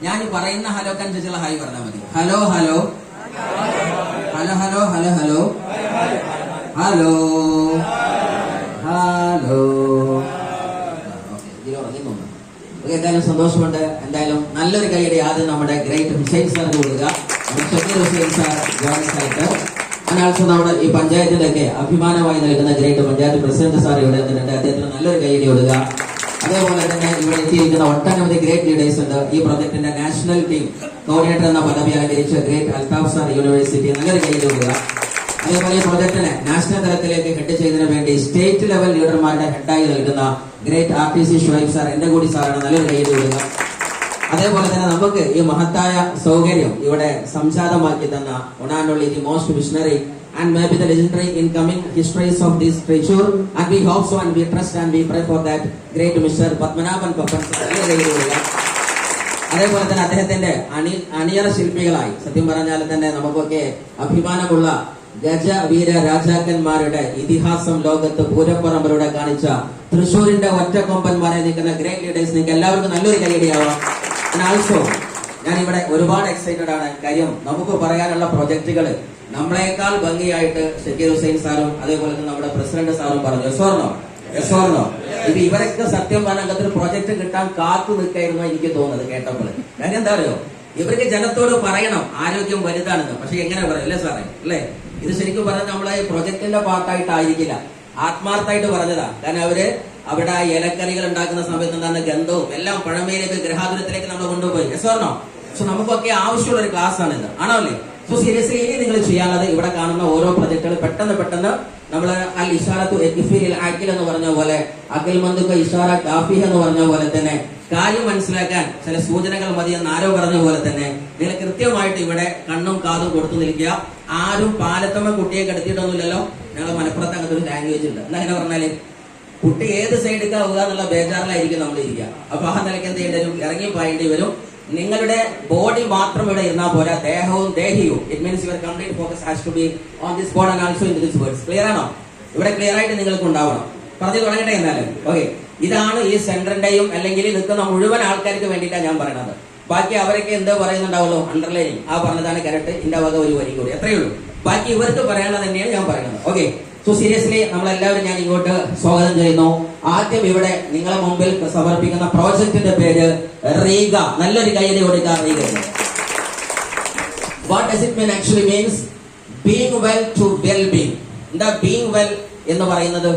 ഞാൻ പറയുന്ന ഹലോക്ക് അനുസരിച്ചുള്ള ഹായ് പറഞ്ഞാൽ മതി. Hello hello hello hello hello hello hello hello. Okay, എന്തായാലും സന്തോഷമുണ്ട്. എന്തായാലും നല്ലൊരു കൈയുടെ ആദ്യം നമ്മുടെ ഗ്രേറ്റ് ഹുസൈൻ സാറിന് കൊടുക്കുക. ഷക്കീർ ഹുസൈൻ സാർ ജോയിൻസ് ആയിട്ട് ആൾസോ നമ്മുടെ ഈ പഞ്ചായത്തിന്റെ ഒക്കെ അഭിമാനമായി നൽകുന്ന ഗ്രേറ്റ് പഞ്ചായത്ത് പ്രസിഡന്റ് സാർ ഇവിടെ എത്തുന്നുണ്ട്. അദ്ദേഹത്തിന് നല്ലൊരു കൈയടി കൊടുക്കുക. അതേപോലെ തന്നെ ഇവിടെ എത്തിയിരിക്കുന്ന ഒട്ടനവധി ഗ്രേറ്റ് ലീഡേഴ്സ് ഉണ്ട്. ഈ പ്രൊജക്ടിന്റെ നാഷണൽ ടീം കോർഡിനേറ്റർ എന്ന പദവി അലങ്കരിച്ച ഗ്രേറ്റ് അൽതാഫ് സാർ യൂണിവേഴ്സിറ്റി നല്ലൊരു കൈയടി കൊടുക്കുക. അതേപോലെ ഈ പ്രൊജക്ടിനെ നാഷണൽ തലത്തിലേക്ക് ഹെഡ് ചെയ്തതിനു വേണ്ടി സ്റ്റേറ്റ് ലെവൽ ലീഡർമാരുടെ ഹെഡായി നൽകുന്ന ഗ്രേറ്റ് RTC ഷുഹൈബ് സാർ, എന്റെ കൂടി സാറാണ്, നല്ലൊരു കൈയ്യടി കൊടുക്കുക. അതേപോലെ തന്നെ നമുക്ക് ഈ മഹത്തായ സൗകര്യം ഇവിടെ സംജാതമാക്കി തന്ന one and only the most visionary and maybe the legendary incoming histories of this Trichure, and we hope so and we trust and we pray for that great Mr. Padmanabhan Pappan sir. അതേപോലെ തന്നെ അദ്ദേഹത്തിന്റെ അണിയറ ശില്പികളായി സത്യം പറഞ്ഞാൽ തന്നെ നമുക്കൊക്കെ അഭിമാനമുള്ള ഗജ വീര രാജാക്കന്മാരുടെ ഇതിഹാസം ലോകത്ത് പൂരപ്പറമ്പിലൂടെ കാണിച്ച തൃശ്ശൂരിന്റെ ഒറ്റക്കൊമ്പന്മാരെ നിൽക്കുന്ന ഗ്രേറ്റ് ലീഡേഴ്സ്, നിങ്ങൾക്ക് എല്ലാവർക്കും നല്ലൊരു കൈയടിയാവാം. ആൾസോ ഞാൻ ഇവിടെ ഒരുപാട് എക്സൈറ്റഡ് ആണ്. കാര്യം നമുക്ക് പറയാനുള്ള പ്രൊജക്ടുകൾ നമ്മളെക്കാൾ ഭംഗിയായിട്ട് ഷക്കീർ ഹുസൈൻ സാറും അതേപോലെ തന്നെ നമ്മുടെ പ്രസിഡന്റ് സാറും പറഞ്ഞു. എസ്വർണോ ഇത് ഇവരൊക്കെ സത്യം പറഞ്ഞ അങ്ങനത്തെ ഒരു പ്രൊജക്ട് കിട്ടാൻ കാത്തു നിൽക്കായിരുന്നു എനിക്ക് തോന്നുന്നത് കേട്ടപ്പോൾ. കാര്യം എന്താ അറിയോ, ഇവർക്ക് ജനത്തോട് പറയണം ആരോഗ്യം വലുതാണെന്ന്. പക്ഷെ എങ്ങനെ പറയും അല്ലേ സാറേ? അല്ലേ, ഇത് ശരിക്കും പറഞ്ഞാൽ നമ്മളെ പ്രൊജക്ടിന്റെ പാർട്ടായിട്ടായിരിക്കില്ല, ആത്മാർത്ഥമായിട്ട് പറഞ്ഞതാ. കാരണം അവര് അവിടെ ആ ഇലക്കറികൾ ഉണ്ടാക്കുന്ന സമയത്ത് എന്താണ് ഗന്ധവും എല്ലാം പഴമയിലേക്ക് ഗ്രഹാതുരത്തിലേക്ക് നമ്മൾ കൊണ്ടുപോയി. എസ്വർണോ നമുക്കൊക്കെ ആവശ്യമുള്ള ഒരു ക്ലാസ് ആണ് ഇത്, ആണോ അല്ലേ? സോ സീരിയസ്ലി ഇനി നിങ്ങൾ ചെയ്യാനുള്ളത് ഇവിടെ കാണുന്ന ഓരോ പ്രൊജക്ടുകൾ പെട്ടെന്ന് നമ്മൾ അൽ ഇഷാറത്തു ആക്കിൽ എന്ന് പറഞ്ഞ പോലെ അഖിൽ മന്ദുക്ക ഇഷാറ കാഫി എന്ന് പറഞ്ഞ പോലെ തന്നെ കാര്യം മനസ്സിലാക്കാൻ ചില സൂചനകൾ മതി എന്ന് ആരോ പറഞ്ഞ പോലെ തന്നെ നിങ്ങൾ കൃത്യമായിട്ട് ഇവിടെ കണ്ണും കാതും കൊടുത്തു നിൽക്കുക. ആരും പാലത്തമ്മ കുട്ടിയെ കിടത്തിയിട്ടൊന്നുമില്ലല്ലോ. ഞങ്ങൾ മലപ്പുറത്ത് അങ്ങനത്തെ ഒരു ലാംഗ്വേജ് ഉണ്ട്. എന്താ അങ്ങനെ പറഞ്ഞാല് കുട്ടി ഏത് സൈഡിലേക്കാവുക എന്നുള്ള ബേജാറിലായിരിക്കും നമ്മൾ ഇരിക്കുക. അപ്പൊ ആ നിലയ്ക്ക് എന്ത് ചെയ്യേണ്ടി വരും? ഇറങ്ങി പായേണ്ടി വരും. നിങ്ങളുടെ ബോഡി മാത്രം ഇവിടെ ഇരുന്നാൽ പോരാ, ദേഹവും ദേഹിയും. It means your complete focus has to be on this board and also in this words. Clear ആണോ? ഇവിടെ ക്ലിയർ ആയിട്ട് നിങ്ങൾക്ക് ഉണ്ടാവണം. പറഞ്ഞു തുടങ്ങട്ടെ എന്നാലും. ഓക്കെ, ഇതാണ് ഈ സെന്ററിന്റെയും അല്ലെങ്കിൽ നിൽക്കുന്ന മുഴുവൻ ആൾക്കാർക്ക് വേണ്ടിയിട്ടാണ് ഞാൻ പറയുന്നത്. ബാക്കി അവരൊക്കെ എന്ത് പറയുന്നുണ്ടാവുള്ളൂ, അണ്ടർലൈനിങ് ആ പറഞ്ഞതാണ് കറക്റ്റ്, ഇന്റെ വക ഒരു വരി കൂടി, എത്രയേ ഉള്ളൂ. ബാക്കി ഇവർക്ക് പറയാനുള്ളത് തന്നെയാണ് ഞാൻ പറയുന്നത്. ഓക്കെ, സോ സീരിയസ്ലി നമ്മളെല്ലാവരും ഞാൻ ഇങ്ങോട്ട് സ്വാഗതം ചെയ്യുന്നു. ആദ്യം ഇവിടെ നിങ്ങളെ മുമ്പിൽ സമർപ്പിക്കുന്ന പ്രോജക്റ്റിന്റെ പേര് റീഗ. നല്ലൊരു കൈയ്യടി കൊടുക്കുക. Reiga what does it mean? Actually means being well to well being. എന്താ ബീങ് വെൽ എന്ന് പറയുന്നത്?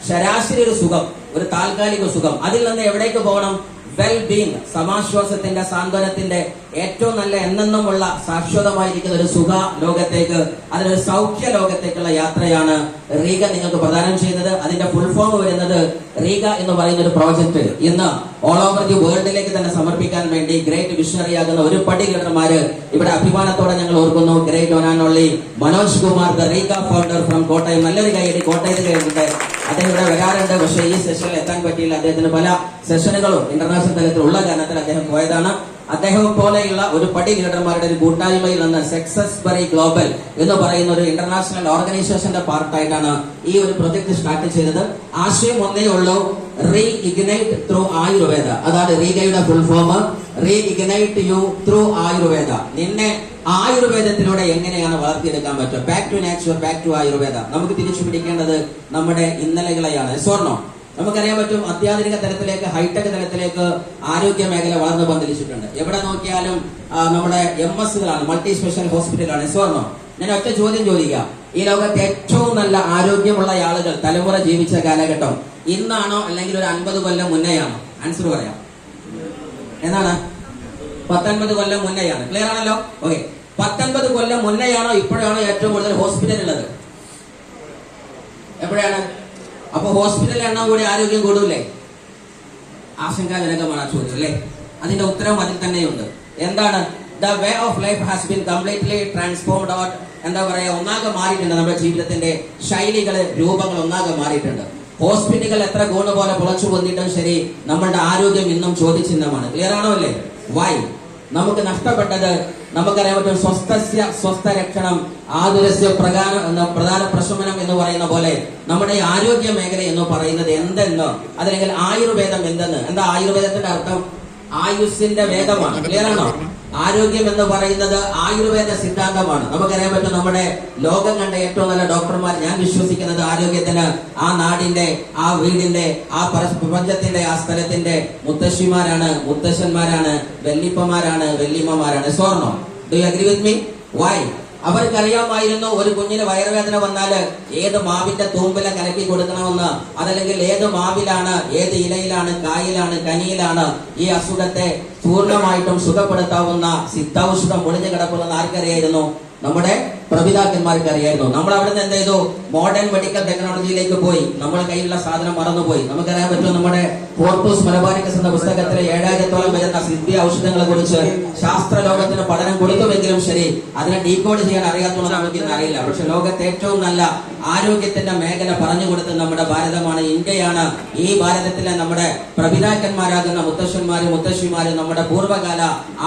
ശരാശരി ഒരു സുഖം, ഒരു താൽക്കാലിക സുഖം. അതിൽ നിന്ന് എവിടേക്ക് പോകണം? വെൽ ബീങ്, സമാശ്വാസത്തിന്റെ സാന്ത്വനത്തിന്റെ ഏറ്റവും നല്ല എന്നെന്നുമുള്ള ശാശ്വതമായിരിക്കുന്ന ഒരു സുഖ ലോകത്തേക്ക്, അതിനൊരു സൗഖ്യ ലോകത്തേക്കുള്ള യാത്രയാണ് റീഗ നിങ്ങൾക്ക് പ്രദാനം ചെയ്യുന്നത്. അതിന്റെ ഫുൾ ഫോം വരുന്നത് റീഗ എന്ന് പറയുന്ന ഒരു പ്രോജക്ട് ഇന്ന് ഓൾ ഓവർ ദി വേൾഡിലേക്ക് തന്നെ സമർപ്പിക്കാൻ വേണ്ടി ഗ്രേറ്റ് വിഷണറി ആകുന്ന ഒരു പടി ലീഡർമാര് ഇവിടെ അഭിമാനത്തോടെ ഞങ്ങൾ ഓർക്കുന്നു. Great one and only Manoj Kumar, the റീഗ founder from Kottayam. നല്ലൊരു കൈയ്യടി. കോട്ടയത്ത് കഴിഞ്ഞിട്ട് അദ്ദേഹം ഇവിടെ വരാറുണ്ട്, പക്ഷേ ഈ സെഷനിൽ എത്താൻ പറ്റിയില്ല. അദ്ദേഹത്തിന് പല സെഷനുകളും ഇന്റർനാഷണൽ തലത്തിലുള്ള കാരണത്തിൽ അദ്ദേഹം പോയതാണ്. അദ്ദേഹം പോലെയുള്ള ഒരു പടി ലീഡർമാരുടെ ഒരു കൂട്ടായ്മയിൽ നിന്ന് സക്സസ് ബറി ഗ്ലോബൽ എന്ന് പറയുന്ന ഒരു ഇന്റർനാഷണൽ ഓർഗനൈസേഷന്റെ പാർട്ടായിട്ടാണ് ഈ ഒരു പ്രൊജക്ട് സ്റ്റാർട്ട് ചെയ്തത്. ആശയം ഒന്നേ ഉള്ളൂ, റീ ഇഗ്നൈറ്റ് ത്രൂ ആയുർവേദ. അതാണ് റീഗയുടെ full form. Reignite you through Ayurveda. നിന്നെ ആയുർവേദത്തിലൂടെ എങ്ങനെയാണ് വളർത്തിയെടുക്കാൻ പറ്റുക? Back to natural, back to Ayurveda. നമുക്ക് തിരിച്ചു പിടിക്കേണ്ടത് നമ്മുടെ ഇന്നലകളെയാണ്. സ്വർണം നമുക്കറിയാൻ പറ്റും, അത്യാധുനിക തലത്തിലേക്ക്, ഹൈടെക് തലത്തിലേക്ക് ആരോഗ്യ മേഖല വളർന്നു പന്തലിച്ചിട്ടുണ്ട്. എവിടെ നോക്കിയാലും നമ്മുടെ MS-കളാണ്, മൾട്ടി സ്പെഷ്യൽ ഹോസ്പിറ്റലാണ്. സ്വർണം ഞാൻ ഒറ്റ ചോദ്യം ചോദിക്കാം, ഈ ലോകത്തെ ഏറ്റവും നല്ല ആരോഗ്യമുള്ള ആളുകൾ തലമുറ ജീവിച്ച കാലഘട്ടം ഇന്നാണോ അല്ലെങ്കിൽ ഒരു 50 കൊല്ലം മുന്നെയാണോ? ആൻസർ പറയാം. എന്നാണ്? 19 കൊല്ലം മുന്നെയാണ്. ക്ലിയർ ആണല്ലോ? ഓക്കെ, 19 കൊല്ലം മുന്നെയാണോ ഇപ്പോഴാണോ ഏറ്റവും കൂടുതൽ ഹോസ്പിറ്റൽ ഉള്ളത്? എപ്പോഴാണ്? അപ്പൊ ഹോസ്പിറ്റലിൽ എണ്ണം കൂടി ആരോഗ്യം കൂടൂലേ? ആശങ്കാജനകമാണ് ആ ചോദ്യം അല്ലേ? അതിന്റെ ഉത്തരം അതിൽ തന്നെയുണ്ട്. എന്താണ്? The way of life has been completely transformed out. എന്താ പറയാ, ഒന്നാകെ മാറിയിട്ടുണ്ട്. നമ്മുടെ ജീവിതത്തിന്റെ ശൈലികള്, രൂപങ്ങൾ ഒന്നാകെ മാറിയിട്ടുണ്ട്. ഹോസ്പിറ്റലുകൾ എത്ര ഗുണ പോലെ പുളച്ചു പൊന്നിട്ടും ശരി, നമ്മളുടെ ആരോഗ്യം ഇന്നും ചോദ്യചിഹ്നമാണ്. ക്ലിയർ ആണോ അല്ലേ? വൈ? നമുക്ക് നഷ്ടപ്പെട്ടത് നമുക്കറിയാൻ പറ്റും. സ്വസ്ഥസ്യ സ്വസ്ഥ രക്ഷണം ആതുരസ്യ പ്രധാന പ്രശമനം എന്ന് പറയുന്ന പോലെ നമ്മുടെ ആരോഗ്യ മേഖല എന്ന് പറയുന്നത് എന്തെന്നോ, അതല്ലെങ്കിൽ ആയുർവേദം എന്തെന്ന്. എന്താ ആയുർവേദത്തിന്റെ അർത്ഥം? ആയുസ്സിന്റെ വേദമാണ്. ക്ലിയർ ആണോ? ആരോഗ്യം എന്ന് പറയുന്നത് ആയുർവേദ സിദ്ധാന്തമാണ്. നമുക്കറിയാൻ പറ്റും, നമ്മുടെ ലോകം കണ്ട ഏറ്റവും നല്ല ഡോക്ടർമാർ, ഞാൻ വിശ്വസിക്കുന്നത് ആരോഗ്യത്തിന് ആ നാടിന്റെ, ആ വീടിന്റെ, ആ പ്രപഞ്ചത്തിന്റെ, ആ സ്ഥലത്തിന്റെ മുത്തശ്ശിമാരാണ്, മുത്തശ്ശന്മാരാണ്, വല്ലിപ്പമാരാണ്, വല്യമ്മമാരാണ്. സോർണോ? Do you agree with me? Why? അവർക്കറിയാമായിരുന്നു ഒരു കുഞ്ഞിന് വയറുവേദന വന്നാല് ഏത് മാവിന്റെ തൂമ്പില കലക്കി കൊടുക്കണമെന്ന്, അതല്ലെങ്കിൽ ഏത് മാവിലാണ്, ഏത് ഇലയിലാണ്, കായിലാണ്, കനിയിലാണ് ഈ അസുഖത്തെ പൂർണ്ണമായിട്ടും സുഖപ്പെടുത്താവുന്ന സിദ്ധൌഷധം ഒളിഞ്ഞു കിടക്കുന്നത് ആർക്കറിയായിരുന്നു? നമ്മുടെ പ്രപിതാക്കന്മാർക്ക് അറിയായിരുന്നു. നമ്മൾ അവിടെ നിന്ന് എന്ത് ചെയ്തു? മോഡേൺ മെഡിക്കൽ ടെക്നോളജിയിലേക്ക് പോയി. നമ്മുടെ കയ്യിലുള്ള സാധനം മറന്നുപോയി. നമുക്കറിയാൻ പറ്റും, നമ്മുടെ ഫോർട്ടൂസ് മലബാരിക്കസ് എന്ന പുസ്തകത്തിലെ 7000-ഓളം വരുന്ന സിദ്ധി ഔഷധങ്ങളെ കുറിച്ച് ശാസ്ത്ര ലോകത്തിന് പഠനം കൊടുത്തുമെങ്കിലും ശരി, അതിനെ ഡീകോഡ് ചെയ്യാൻ അറിയാത്തതുകൊണ്ട് നമുക്ക് ഇന്ന് അറിയില്ല. പക്ഷെ ലോകത്തെ ഏറ്റവും നല്ല ആരോഗ്യത്തിന്റെ മേഖല പറഞ്ഞു കൊടുത്തത് നമ്മുടെ ഭാരതമാണ്, ഇന്ത്യയാണ്. ഈ ഭാരതത്തിലെ നമ്മുടെ പ്രപിതാക്കന്മാരാകുന്ന മുത്തശ്ശന്മാരും മുത്തശ്ശിമാരും നമ്മുടെ പൂർവ്വകാല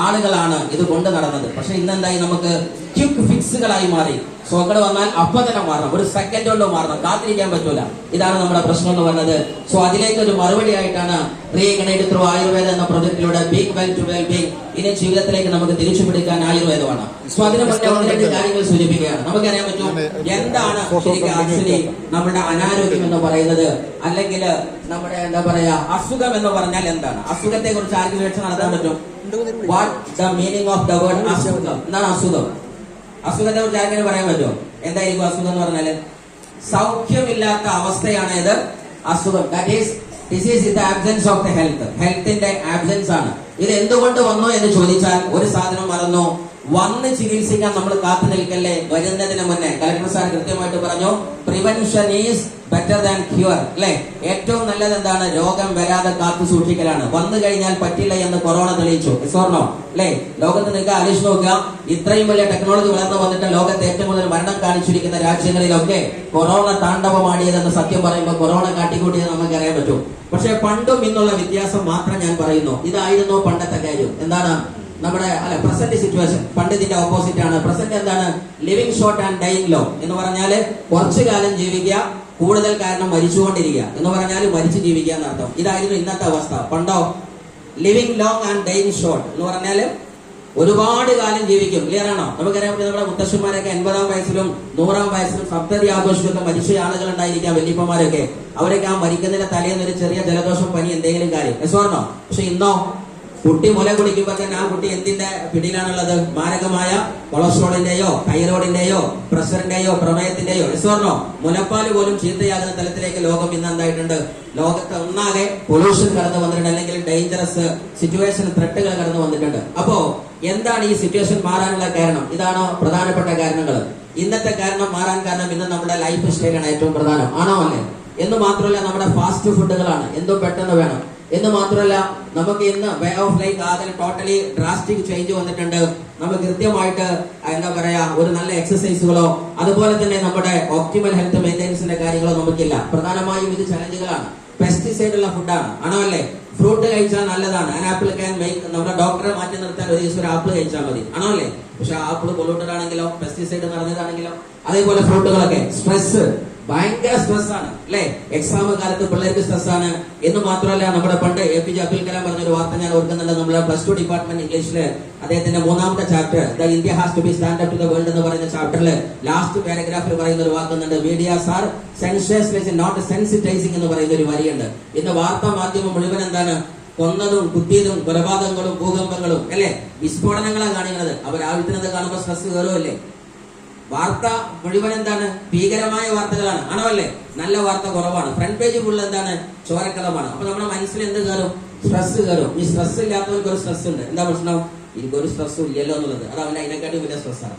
ആളുകളാണ് ഇത് കൊണ്ടു നടന്നത്. പക്ഷെ ഇന്നെന്തായി? നമുക്ക് ക്വിക്ക് ഫിക്സുകളായി മാറി. സോക്കട് വന്നാൽ അപ്പൊ തന്നെ മാറണം, ഒരു സെക്കൻഡ് കൊണ്ട് മാറണം, കാത്തിരിക്കാൻ പറ്റൂല. ഇതാണ് നമ്മുടെ പ്രശ്നം എന്ന് പറഞ്ഞത്. സോ അതിലേക്ക് ഒരു മറുപടി ആയിട്ടാണ് റീഇഗ്നൈറ്റ് ത്രൂ ആയുർവേദ എന്ന പ്രൊജക്ടിലൂടെ being well to well being ഇനി ജീവിതത്തിലേക്ക് നമുക്ക് തിരിച്ചു പിടിക്കാൻ ആയുർവേദമാണ്. സോ അതിന് മറ്റേ ഒന്ന് രണ്ട് കാര്യങ്ങൾ സൂചിപ്പിക്കുകയാണ്. നമുക്കറിയാൻ പറ്റും എന്താണ് ആക്ച്വലി നമ്മുടെ അനാരോഗ്യം എന്ന് പറയുന്നത്, അല്ലെങ്കിൽ നമ്മുടെ എന്താ പറയാ അസുഖം എന്ന് പറഞ്ഞാൽ എന്താണ്? അസുഖത്തെ കുറിച്ച് ആർക്കും വിവക്ഷ നടത്താൻ പറ്റും? What the meaning of the word അസുഖം? എന്താണ് അസുഖം? അസുഖത്തെ കുറിച്ച് ആർക്കും പറയാൻ പറ്റുമോ? എന്തായിരിക്കും അസുഖം എന്ന് പറഞ്ഞാല്? സൗഖ്യമില്ലാത്ത അവസ്ഥയാണ് ഇത് അസുഖം. That is disease is the absence of the health. ഹെൽത്തിന്റെ ആബ്സെൻസ് ആണ്. ഇത് എന്തുകൊണ്ട് വന്നു എന്ന് ചോദിച്ചാൽ ഒരു സാധനം മറന്നു. വന്ന് ചികിത്സിക്കാൻ നമ്മൾ കാത്തു നിൽക്കല്ലേ, വരുന്നതിന് മുന്നേ. കളക്ടർ സാർ കൃത്യമായിട്ട് പറഞ്ഞു, prevention is better than cure. അല്ലെ, ഏറ്റവും നല്ലത് എന്താണ്? രോഗം വരാതെ കാത്തു സൂക്ഷിക്കലാണ്. വന്നു കഴിഞ്ഞാൽ പറ്റില്ല എന്ന് കൊറോണ തെളിയിച്ചു. സ്വർണോ? അല്ലെ, ലോകത്ത് നിങ്ങൾക്ക് ആലോചിച്ച് നോക്കുക, ഇത്രയും വലിയ ടെക്നോളജി വളർന്നു വന്നിട്ട് ലോകത്ത് ഏറ്റവും കൂടുതൽ മരണം കാണിച്ചിരിക്കുന്ന രാജ്യങ്ങളിലൊക്കെ കൊറോണ താണ്ഡവമാടിയതെന്ന് സത്യം പറയുമ്പോൾ കൊറോണ കാട്ടിക്കൂട്ടിയത് നമുക്ക് അറിയാൻ പറ്റും. പക്ഷെ പണ്ടും ഇന്നുള്ള വ്യത്യാസം മാത്രം ഞാൻ പറയുന്നു. ഇതായിരുന്നു പണ്ടത്തെ കാര്യം. എന്താണ് നമ്മുടെ പ്രസന്റ് സിറ്റുവേഷൻ? പണ്ട് ഇതിന്റെ ഓപ്പോസിറ്റ് ആണ്. പ്രസന്റ് എന്താണ്? Living short and dying low എന്ന് പറഞ്ഞാല് കുറച്ചു കാലം ജീവിക്കുക, കൂടുതൽ കാരണം മരിച്ചുകൊണ്ടിരിക്കുക എന്ന് പറഞ്ഞാൽ മരിച്ചു ജീവിക്കുക എന്നർത്ഥം. ഇതായിരുന്നു ഇന്നത്തെ അവസ്ഥ. പണ്ടോ living long and dying short എന്ന് പറഞ്ഞാല് ഒരുപാട് കാലം ജീവിക്കും. ക്ലിയർ ആണോ? നമുക്കറിയാൻ പറ്റും, നമ്മുടെ മുത്തശ്ശന്മാരൊക്കെ 80-ാം വയസ്സിലും 100-ാം വയസ്സിലും സപ്തതി ആഘോഷിക്കുന്ന മരിച്ച ആളുകൾ ഉണ്ടായിരിക്കാം, വല്യപ്പന്മാരൊക്കെ. അവരൊക്കെ ആ മരിക്കുന്നതിന്റെ തലേന്ന് ഒരു ചെറിയ ജലദോഷം, പനി, എന്തെങ്കിലും കാര്യം. എസ്വർണോ? പക്ഷെ ഇന്നോ കുട്ടി മുല കുടിക്കുമ്പോ തന്നെ ആ കുട്ടി എന്തിന്റെ പിടിയിലാണുള്ളത്? മാരകമായ കൊളസ്ട്രോളിന്റെയോ തൈറോയിഡിന്റെയോ പ്രഷറിന്റെയോ പ്രമേയത്തിന്റെയോ. എസ്വർണോ? മുലപ്പാല് പോലും ചീത്തയാകുന്ന തലത്തിലേക്ക് ലോകം ഇന്ന് എന്തായിട്ടുണ്ട്? ലോകത്ത് ഒന്നാകെ പൊല്യൂഷൻ കടന്നു വന്നിട്ടുണ്ട്, അല്ലെങ്കിൽ ഡേഞ്ചറസ് സിറ്റുവേഷൻ, ത്രെട്ടുകൾ കടന്നു വന്നിട്ടുണ്ട്. അപ്പോ എന്താണ് ഈ സിറ്റുവേഷൻ മാറാനുള്ള കാരണം? ഇതാണോ പ്രധാനപ്പെട്ട കാരണങ്ങൾ? ഇന്നത്തെ കാരണം മാറാൻ കാരണം ഇന്ന് നമ്മുടെ ലൈഫ് സ്റ്റൈലാണ് ഏറ്റവും പ്രധാനം. ആണോ? അല്ലേ? എന്ന് മാത്രമല്ല, നമ്മുടെ ഫാസ്റ്റ് ഫുഡുകളാണ്. എന്തും പെട്ടെന്ന് വേണം എന്ന് മാത്രമല്ല, നമുക്ക് ഇന്ന് വേ ഓഫ് ലൈഫ് അതിന് ടോട്ടലി ഡ്രാസ്റ്റിക് ചേഞ്ച് വന്നിട്ടുണ്ട്. നമുക്ക് കൃത്യമായിട്ട് എന്താ പറയാ ഒരു നല്ല എക്സസൈസുകളോ അതുപോലെ തന്നെ നമ്മുടെ ഓപ്റ്റിമൽ ഹെൽത്ത് മെയിൻ്റെനൻസിന്റെ കാര്യങ്ങളോ നമുക്കില്ല. പ്രധാനമായും ഇത് ചലഞ്ചുകളാണ്. പെസ്റ്റിസൈഡ് ഉള്ള ഫുഡാണ്. ആണോ? അല്ലേ? ഫ്രൂട്ട് കഴിച്ചാൽ നല്ലതാണ്. Apple can make. നമ്മുടെ ഡോക്ടറെ മാറ്റി നിർത്താൻ ഒരു ദിവസം ഒരു ആപ്പിൾ കഴിച്ചാൽ മതി. ആണോ? അല്ലേ? പക്ഷെ ആപ്പിൾ പൊല്യൂട്ടഡ് ആണെങ്കിലോ, പെസ്റ്റിസൈഡ് നിറഞ്ഞതാണെങ്കിലോ, അതേപോലെ ഫ്രൂട്ടുകളൊക്കെ സ്ട്രെസ്, ഭയങ്കര സ്ട്രെസ് ആണ്. അല്ലെ, എക്സാം കാലത്ത് പിള്ളേർക്ക് സ്ട്രെസ് ആണ്. എന്ന് മാത്രമല്ല, നമ്മുടെ പണ്ട് APJ അബ്ദുൽ കലാം പറഞ്ഞൊരു വാർത്ത ഞാൻ ഓർക്കുന്നുണ്ട്. നമ്മുടെ +2 ഡിപ്പാർട്ട്മെന്റ് ഇംഗ്ലീഷില് അദ്ദേഹത്തിന്റെ 3ാമത്തെ chapter the India has to be stand up to the world എന്ന് പറയുന്ന ചാപ്റ്ററിൽ ലാസ്റ്റ് പാരഗ്രാഫിൽ പറയുന്ന ഒരു വാക്കുന്നുണ്ട്, medias are sensationalising not sensitising എന്ന് പറയുന്ന ഒരു വരിയുണ്ട്. ഇന്ന് വാർത്താ മാധ്യമം മുഴുവൻ എന്താണ്? കൊന്നതും കുത്തിയതും കൊലപാതകങ്ങളും ഭൂകമ്പങ്ങളും അല്ലെ, വിസ്ഫോടനങ്ങളാണ് കാണിക്കുന്നത്. അവർ രാവിലത്തിനത് കാണുമ്പോൾ സ്ട്രെസ് കയറുമല്ലേ? വാർത്ത മുഴുവൻ എന്താണ്? ഭീകരമായ വാർത്തകളാണ്. ആണോ? അല്ലേ? നല്ല വാർത്ത കുറവാണ്. ഫ്രണ്ട് പേജ് ഫുൾ എന്താണ്? ചോരക്കളമാണ്. അപ്പൊ നമ്മുടെ മനസ്സിൽ എന്ത് കയറും? സ്ട്രെസ് കയറും. ഈ സ്ട്രെസ് ഇല്ലാത്തവർക്ക് ഒരു സ്ട്രെസ് ഉണ്ട്. എന്താ പ്രശ്നം? എനിക്കൊരു സ്ട്രെസ്സും ഇല്ലല്ലോ എന്നുള്ളത്. അത് അവന്റെ അതിനെക്കാട്ടും വലിയ സ്ട്രെസ്സാണ്.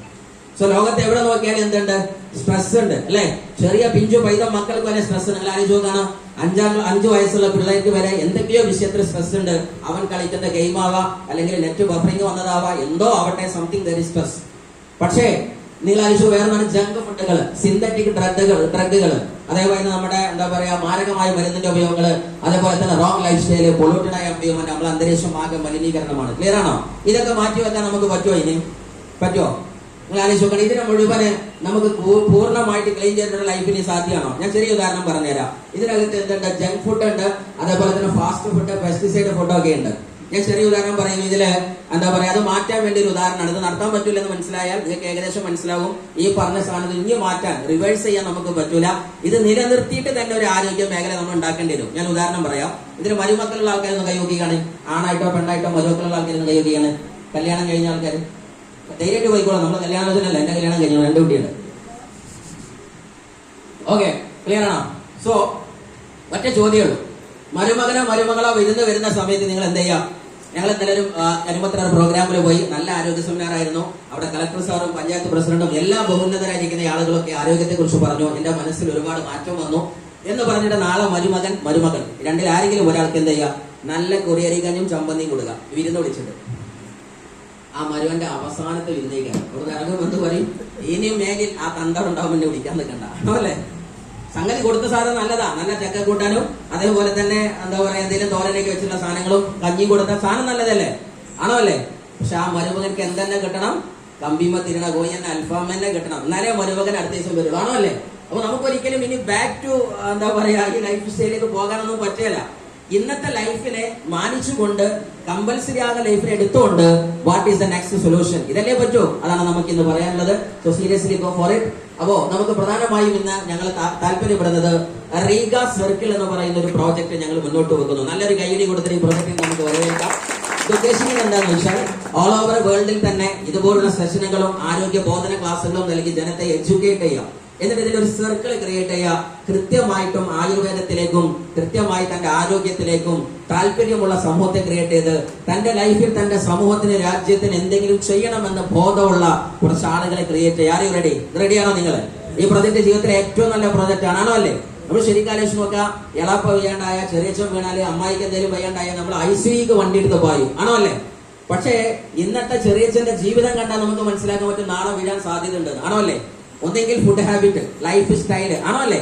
സോ ലോകത്ത് എവിടെ നോക്കിയാലും എന്തുണ്ട്? സ്ട്രെസ് ഉണ്ട്. അല്ലെ, ചെറിയ പിഞ്ചു പൈതം മക്കൾക്ക് വരെ സ്ട്രെസ് ഉണ്ട്. ആലോചിച്ച് നോക്കാണ്, 5 വയസ്സുള്ള പിള്ളേർക്ക് വരെ എന്തൊക്കെയോ വിഷയത്തിൽ സ്ട്രെസ് ഉണ്ട്. അവൻ കളിക്കുന്ന ഗെയിം ആവാം, അല്ലെങ്കിൽ നെറ്റ് ബഫറിങ് വന്നതാവാം, എന്തോ ആവട്ടെ, സംതിങ് ദർ ഇസ് സ്ട്രെസ്. പക്ഷേ നിങ്ങൾ ആലോചിച്ചു, വേറൊന്നാണ് ജങ്ക് ഫുഡുകൾ, സിന്തറ്റിക് ഡ്രഗുകൾ, അതേപോലെ നമ്മുടെ എന്താ പറയാ മാരകമായ മരുന്നിന്റെ ഉപയോഗങ്ങൾ, അതേപോലെ തന്നെ റോങ് ലൈഫ് സ്റ്റൈല്, പൊള്യൂട്ടഡ് ആയ എൻവയോൺമെന്റ്, നമ്മളെ അന്തരീക്ഷം ആകെ മലിനീകരണമാണ്. ക്ലിയർ ആണോ? ഇതൊക്കെ മാറ്റി വെക്കാൻ നമുക്ക് പറ്റുമോ? ഇനി പറ്റുമോ? നിങ്ങൾ ആലോചിച്ച് നോക്കണം. ഇതിനെ മുഴുവന് നമുക്ക് പൂർണ്ണമായിട്ട് ക്ലീൻ ചെയ്തിട്ടുള്ള ലൈഫിന് സാധ്യമാണോ? ഞാൻ ചെറിയ ഉദാഹരണം പറഞ്ഞുതരാം. ഇതിനകത്ത് എന്തുണ്ട്? ജങ്ക് ഫുഡ് ഉണ്ട്, അതേപോലെ തന്നെ ഫാസ്റ്റ് ഫുഡ്, പെസ്റ്റിസൈഡ് ഫുഡൊക്കെ ഉണ്ട്. ഞാൻ ചെറിയ ഉദാഹരണം പറയുന്നു. ഇതില് എന്താ പറയാ, അത് മാറ്റാൻ വേണ്ടി ഒരു ഉദാഹരണമാണ്. ഇത് നടത്താൻ പറ്റൂലെന്ന് മനസ്സിലായാൽ നിങ്ങൾക്ക് ഏകദേശം മനസ്സിലാവും ഈ പറഞ്ഞ സാധനം ഇനി മാറ്റാൻ, റിവേഴ്സ് ചെയ്യാൻ നമുക്ക് പറ്റൂല. ഇത് നിലനിർത്തിയിട്ട് തന്നെ ഒരു ആരോഗ്യ മേഖല നമ്മൾ ഉണ്ടാക്കേണ്ടി വരും. ഞാൻ ഉദാഹരണം പറയാം. ഇതിൽ മരുമക്കളുള്ള ആൾക്കാരൊന്ന് കൈവക്കിയാണ്, ആണായിട്ടോ പെണ്ണായിട്ടോ മരുമക്കളുള്ള ആൾക്കാരൊന്ന് കൈവക്കിയാണ്. കല്യാണം കഴിഞ്ഞ ആൾക്കാർ ധൈര്യമായിട്ട് പോയിക്കോളാം. നമ്മൾ കല്യാണത്തിനല്ല, എന്റെ കല്യാണം കഴിഞ്ഞു, 2 കുട്ടിയുണ്ട്. ഓക്കെ, ക്ലിയർ ആണോ? സോ ഒറ്റ ചോദ്യമുള്ളൂ. മരുമകളോ വരുന്ന സമയത്ത് നിങ്ങൾ എന്ത് ചെയ്യാം? ഞങ്ങൾ ഇന്നലെ ഒരു കരിമത്ര പ്രോഗ്രാമിൽ പോയി. നല്ല ആരോഗ്യ സെമിനാർ ആയിരുന്നു. അവിടെ കളക്ടർ സാറും പഞ്ചായത്ത് പ്രസിഡന്റും എല്ലാ ബഹുന്നതരായിരിക്കുന്ന ആളുകളൊക്കെ ആരോഗ്യത്തെ കുറിച്ച് പറഞ്ഞു. എന്റെ മനസ്സിൽ ഒരുപാട് മാറ്റം വന്നു എന്ന് പറഞ്ഞിട്ട് നാളെ മരുമകൾ രണ്ടിൽ ആരെങ്കിലും ഒരാൾക്ക് എന്ത് ചെയ്യുക? നല്ല കൊറിയരിക്കഞ്ഞും ചമ്പന്തിയും കൊടുക്കുക, വിരുന്ന് വിളിച്ചിട്ട്. ആ മരുവന്റെ അവസാനത്തെ വിരുന്നേക്കാണ്. അവിടെ ഇറങ്ങും എന്ന് പറയും, ഇനിയും മേലിൽ ആ തന്തറുണ്ടാവും എന്നെ വിളിക്കാൻ നിൽക്കണ്ട. ആണല്ലേ? സംഗതി കൊടുത്ത സാധനം നല്ലതാ, നല്ല ചക്ക കൂട്ടാനും അതേപോലെ തന്നെ എന്താ പറയാ എന്തെങ്കിലും തോരനൊക്കെ വെച്ചിട്ടുള്ള സാധനങ്ങളും കഞ്ഞിയും കൊടുത്ത സാധനം നല്ലതല്ലേ? ആണോ അല്ലേ? പക്ഷെ ആ മരുമകനക്ക് എന്തെന്നെ കിട്ടണം? കമ്പിമ തിരണ കോയന്നെ അൽഫാമെന്നെ കിട്ടണം. എന്നാലേ മരുമകൻ അടുത്ത ദിവസം വരുള്ളൂ. ആണോ അല്ലേ? അപ്പൊ നമുക്കൊരിക്കലും ഇനി ബാക്ക് ടു എന്താ പറയാ ഈ ലൈഫ് സ്റ്റൈലിലേക്ക് പോകാനൊന്നും പറ്റില്ല. ഇന്നത്തെ ലൈഫിനെ മാനിച്ചുകൊണ്ട് കമ്പൽസറി ആകുന്ന ലൈഫിനെ എടുത്തുകൊണ്ട് what is the next solution, ഇതല്ലേ പറ്റൂ. അതാണ് നമുക്ക് ഇന്ന് പറയാനുള്ളത്. So seriously go for it. അപ്പോ നമുക്ക് പ്രധാനമായും ഇന്ന് ഞങ്ങൾ താല്പര്യപ്പെടുന്നത് റീഗ സർക്കിൾ എന്ന് പറയുന്ന ഒരു പ്രോജക്ട് ഞങ്ങൾ മുന്നോട്ട് വെക്കുന്നു. നല്ലൊരു കൈയടി കൊടുത്തിട്ട് ഈ പ്രോജക്റ്റിൽ നമുക്ക് വരവേൽക്കാം. ഉദ്ദേശിക്കുന്നത് എന്താണെന്ന് വെച്ചാൽ ഓൾ ഓവർ വേൾഡിൽ തന്നെ ഇതുപോലുള്ള സെഷനുകളും ആരോഗ്യ ബോധന ക്ലാസ്സുകളും നൽകി ജനത്തെ എഡ്യൂക്കേറ്റ് ചെയ്യാം. എന്നിട്ട് ഇതിലൊരു സർക്കിൾ ക്രിയേറ്റ് ചെയ്യുക. കൃത്യമായിട്ടും ആയുർവേദത്തിലേക്കും കൃത്യമായി തന്റെ ആരോഗ്യത്തിലേക്കും താല്പര്യമുള്ള സമൂഹത്തെ ക്രിയേറ്റ് ചെയ്ത് തന്റെ ലൈഫിൽ തന്റെ സമൂഹത്തിന് രാജ്യത്തിന് എന്തെങ്കിലും ചെയ്യണമെന്ന് ബോധമുള്ള കുറച്ച് ആളുകളെ ക്രിയേറ്റ് ചെയ്യുക. ആരെയും റെഡിയാണോ നിങ്ങൾ? ഈ പ്രൊജക്ട് ജീവിതത്തിലെ ഏറ്റവും നല്ല പ്രൊജക്ട് ആണോ അല്ലേ? നമ്മൾ ശരിക്കും ആലോചിച്ച് നോക്കാം. എളാപ്പ വയ്യാണ്ടായ, ചെറിയച്ഛൻ വീണാല്, അമ്മായിക്ക് എന്തെങ്കിലും വയ്യാണ്ടായ നമ്മൾ ICUക്ക് വണ്ടി എടുത്ത് പായും. ആണോ അല്ലേ? പക്ഷേ ഇന്നത്തെ ചെറിയച്ഛന്റെ ജീവിതം കണ്ടാൽ നമുക്ക് മനസ്സിലാക്കാൻ പറ്റും നാളെ വീഴാൻ സാധ്യത ഉണ്ട്. ആണോ അല്ലേ? ഒന്നെങ്കിൽ ഫുഡ് ഹാബിറ്റ്, ലൈഫ് സ്റ്റൈല്. ആണോ അല്ലേ?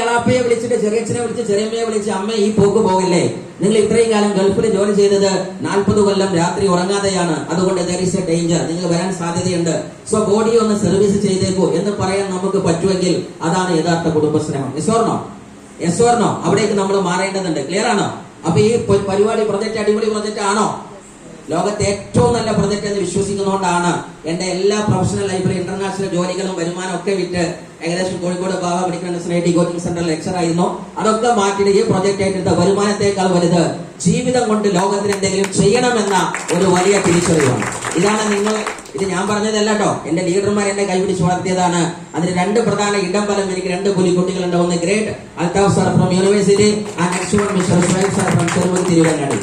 എളാപ്പയെ വിളിച്ചിട്ട് ചെറിയച്ഛനെ വിളിച്ച് ചെറിയമ്മയെ വിളിച്ച് അമ്മ ഈ പോക്ക് പോകില്ലേ? നിങ്ങൾ ഇത്രയും കാലം ഗൾഫിൽ ജോലി ചെയ്തത് 40 കൊല്ലം രാത്രി ഉറങ്ങാതെയാണ്. അതുകൊണ്ട് there is a danger, നിങ്ങൾ വരാൻ സാധ്യതയുണ്ട്. സോ ബോഡി ഒന്ന് സർവീസ് ചെയ്തേക്കൂ എന്ന് പറയാൻ നമുക്ക് പറ്റുമെങ്കിൽ അതാണ് യഥാർത്ഥ കുടുംബസ്നേഹം. Yes or no? അവിടേക്ക് നമ്മൾ മാറേണ്ടതുണ്ട്. ക്ലിയർ ആണോ? അപ്പൊ ഈ പരിപാടി പ്രൊജക്ട് അടിപൊളി പ്രൊജക്ട് ആണോ? ലോകത്തെ ഏറ്റവും നല്ല പ്രൊജക്ട് എന്ന് വിശ്വസിക്കുന്നതുകൊണ്ടാണ് എന്റെ എല്ലാ പ്രൊഫഷണൽ ലൈഫിലും ഇന്റർനാഷണൽ ജോലികളും വരുമാനം ഒക്കെ വിറ്റ് ഏകദേശം കോഴിക്കോട് ബാബ മെഡിക്കൽ യൂണിവേഴ്സിറ്റി കോച്ചിങ് സെന്ററിൽ ലെക്ചർ ആയിരുന്നു. അതൊക്കെ മാറ്റിയിട്ട് ഈ പ്രൊജക്ട് ആയിട്ട് വരുമാനത്തെക്കാൾ വലുത് ജീവിതം കൊണ്ട് ലോകത്തിന് എന്തെങ്കിലും ചെയ്യണമെന്ന ഒരു വലിയ തിരിച്ചറിവാണ്. ഇതാണ് ഇത് ഞാൻ പറഞ്ഞതല്ല കേട്ടോ. എന്റെ ലീഡർമാർ എന്നെ കൈപിടിച്ച് വളർത്തിയതാണ്. അതിന് 2 പ്രധാന ഇടംബലം എനിക്ക് 2 പുലിക്കുട്ടികളുണ്ട്. ഒന്ന് great Althaf sir from university and next one mister Suhail sir from Cherumukhi Thiruvangadi.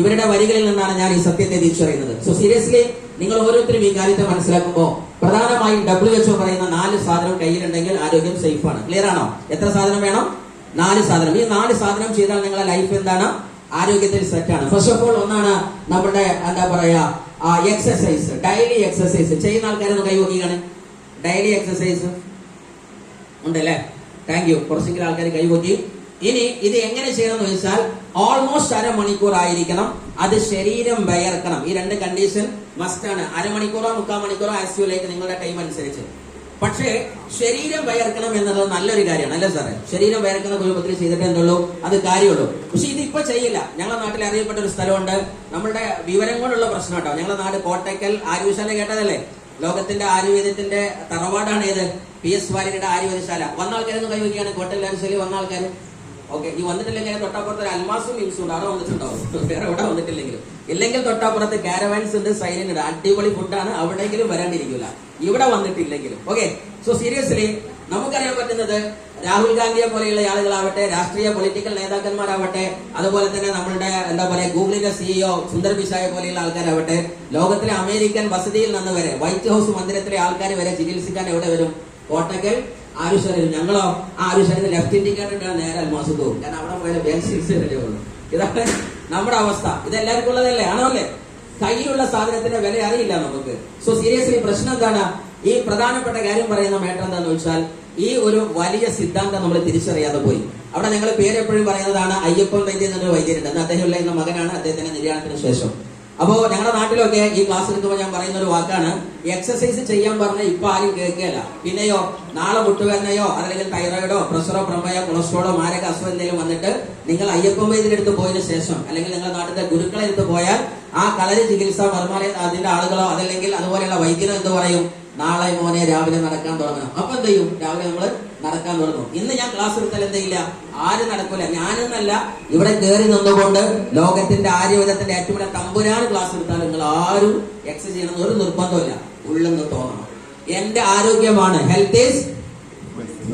ഇവരുടെ വരികളിൽ നിന്നാണ് ഞാൻ ഈ സത്യത്തെ തിരിച്ചറിയുന്നത്. സോ സീരിയസ്ലി നിങ്ങൾ ഓരോരുത്തരും ഈ കാര്യത്തെ മനസ്സിലാക്കുമ്പോൾ പ്രധാനമായും WHO പറയുന്ന 4 സാധനം കയ്യിലുണ്ടെങ്കിൽ ആരോഗ്യം സേഫ് ആണ്. ക്ലിയർ ആണോ? എത്ര സാധനം വേണം? 4 സാധനം. ഈ 4 സാധനം ചെയ്താൽ നിങ്ങളുടെ ലൈഫ് എന്താണ്? ആരോഗ്യത്തിൽ സെറ്റാണ്. ഫസ്റ്റ് ഓഫ് ഓൾ ഒന്നാണ് നമ്മുടെ എന്താ പറയാ എക്സസൈസ്. ഡെയിലി എക്സസൈസ് ചെയ്യുന്ന ആൾക്കാരൊന്ന് കൈവക്കിയാണ്. ഡെയിലി എക്സസൈസ് ഉണ്ടല്ലേ? Thank you. കുറച്ചെങ്കിലും ആൾക്കാർ കൈവക്കി. ഇനി ഇത് എങ്ങനെ ചെയ്യണം എന്ന് വെച്ചാൽ ഓൾമോസ്റ്റ് 1/2 മണിക്കൂർ ആയിരിക്കണം. അത് ശരീരം വയർക്കണം. ഈ 2 കണ്ടീഷൻ മസ്റ്റ് ആണ്. 1/2 മണിക്കൂറോ 3/4 മണിക്കൂറോ ആസ് യു ലൈക്ക്, നിങ്ങളുടെ ടൈം അനുസരിച്ച്. പക്ഷേ ശരീരം വയർക്കണം എന്നുള്ളത് നല്ലൊരു കാര്യമാണ് അല്ലേ സാറേ? ശരീരം വയർക്കുന്ന രൂപത്തിൽ ചെയ്തിട്ട് എന്തുള്ളൂ, അത് കാര്യമുള്ളൂ. പക്ഷെ ഇതിപ്പോ ചെയ്യില്ല. ഞങ്ങളുടെ നാട്ടിൽ അറിയപ്പെട്ട ഒരു സ്ഥലമുണ്ട്. നമ്മളുടെ വിവരം കൊണ്ടുള്ള പ്രശ്നം കേട്ടോ. ഞങ്ങളുടെ നാട് കോട്ടയ്ക്കൽ ആര്യശാല കേട്ടതല്ലേ? ലോകത്തിന്റെ ആയുർവേദത്തിന്റെ തറവാടാണ് ഏത്? PS വാര്യരുടെ ആയുർവേദശാല. വന്ന ആൾക്കാരൊന്നും കൈവയ്ക്കുകയാണ്. കോട്ടയ്ക്കൽ ആര്യശാലയിൽ വന്ന ആൾക്കാർ. ഓക്കെ, ഈ വന്നിട്ടില്ലെങ്കിൽ തൊട്ടപ്പുറത്ത് ഒരു അൽമാസും മിംസും ഉണ്ട്. അവിടെ വന്നിട്ടുണ്ടാവും. വേറെ എവിടെ വന്നിട്ടില്ലെങ്കിലും. ഇല്ലെങ്കിൽ തൊട്ടപ്പുറത്ത് കാരവാൻസ് ഉണ്ട്, സൈലന്റ് ഉണ്ട്. അടിപൊളി ഫുഡാണ്. അവിടെയെങ്കിലും വരാണ്ടിരിക്കില്ല, ഇവിടെ വന്നിട്ടില്ലെങ്കിലും. ഓക്കെ, സോ സീരിയസ്ലി നമുക്കറിയാൻ പറ്റുന്നത് രാഹുൽ ഗാന്ധിയെ പോലെയുള്ള ആളുകളാവട്ടെ, രാഷ്ട്രീയ പൊളിറ്റിക്കൽ നേതാക്കന്മാരാവട്ടെ, അതുപോലെ തന്നെ നമ്മളുടെ എന്താ പറയാ ഗൂഗിളിന്റെ CEO സുന്ദർ പിച്ചായെ പോലെയുള്ള ആൾക്കാരാവട്ടെ, ലോകത്തിലെ അമേരിക്കൻ വസതിയിൽ നിന്ന് വരെ വൈറ്റ് ഹൗസ് മന്ദിരത്തിലെ ആൾക്കാർ വരെ ചികിത്സിക്കാൻ എവിടെ വരും? കോട്ടക്കൽ ആരുഷാലും. ഞങ്ങളോ ആരുഷാലിന് ലെഫ്റ്റ് ഇൻഡിക്കേറ്റർ നേരെ അൽമാസ് പോകും. കാരണം അവിടെ പോയാലും ബാങ്ക് ഉള്ളൂ. ഇതാണ് നമ്മുടെ അവസ്ഥ. ഇതെല്ലാവർക്കും ഉള്ളതല്ലേ? ആണോ അല്ലേ? കയ്യിലുള്ള സാധനത്തിന്റെ വില അറിയില്ല നമുക്ക്. സോ സീരിയസ്ലി പ്രശ്നം എന്താണ്? ഈ പ്രധാനപ്പെട്ട കാര്യം പറയുന്ന മേട്ടർ എന്താണെന്ന് വെച്ചാൽ ഈ ഒരു വലിയ സിദ്ധാന്തം നമ്മൾ തിരിച്ചറിയാതെ പോയി. അവിടെ ഞങ്ങൾ പേര് എപ്പോഴും പറയുന്നതാണ് അയ്യപ്പൻ വൈദ്യൻ എന്നൊരു വൈദ്യരുണ്ട്. അന്ന് അദ്ദേഹം എന്ന മകനാണ്. അദ്ദേഹത്തിന്റെ നിര്യാണത്തിന് ശേഷം അപ്പോ ഞങ്ങളുടെ നാട്ടിലൊക്കെ ഈ ക്ലാസ് എടുക്കുമ്പോൾ ഞാൻ പറയുന്ന ഒരു വാക്കാണ്, എക്സസൈസ് ചെയ്യാൻ പറഞ്ഞാൽ ഇപ്പൊ ആരും കേൾക്കുകയല്ല. പിന്നെയോ നാളെ മുട്ടുവേദനയോ അല്ലെങ്കിൽ തൈറോയിഡോ പ്രഷറോ പ്രമേയോ കൊളസ്ട്രോളോ മാരക അസുഖം എന്തെങ്കിലും വന്നിട്ട് നിങ്ങൾ അയ്യപ്പൻ വൈദ്യരെടുത്ത് പോയതിനു ശേഷം അല്ലെങ്കിൽ നിങ്ങളുടെ നാട്ടിലെ ഗുരുക്കളെ എടുത്ത് പോയാൽ ആ കളരി ചികിത്സ മറുമാറി അതിന്റെ ആളുകളോ അതല്ലെങ്കിൽ അതുപോലെയുള്ള വൈദ്യനോ എന്ത് പറയും, നാളെ മോനെ രാവിലെ നടക്കാൻ തുടങ്ങണം. അപ്പൊ എന്ത് ചെയ്യും, രാവിലെ നമ്മൾ നടക്കാൻ തുടങ്ങും. ഇന്ന് ഞാൻ ക്ലാസ് എടുത്താൽ എന്തെയില്ല, ആരും നടക്കൂല. ഞാനെന്നല്ല, ഇവിടെ കയറി നിന്നുകൊണ്ട് ലോകത്തിന്റെ ആര്യവൈദ്യത്തിന്റെ ഏറ്റവും വലിയ തമ്പുരാൻ ക്ലാസ് എടുത്താൽ നിങ്ങൾ ആരും എക്സസൈസ് ചെയ്യണം ഒരു നിർബന്ധമില്ല, ഉള്ളെന്ന് തോന്നണം. എന്റെ ആരോഗ്യമാണ്, ഹെൽത്ത് ഈസ്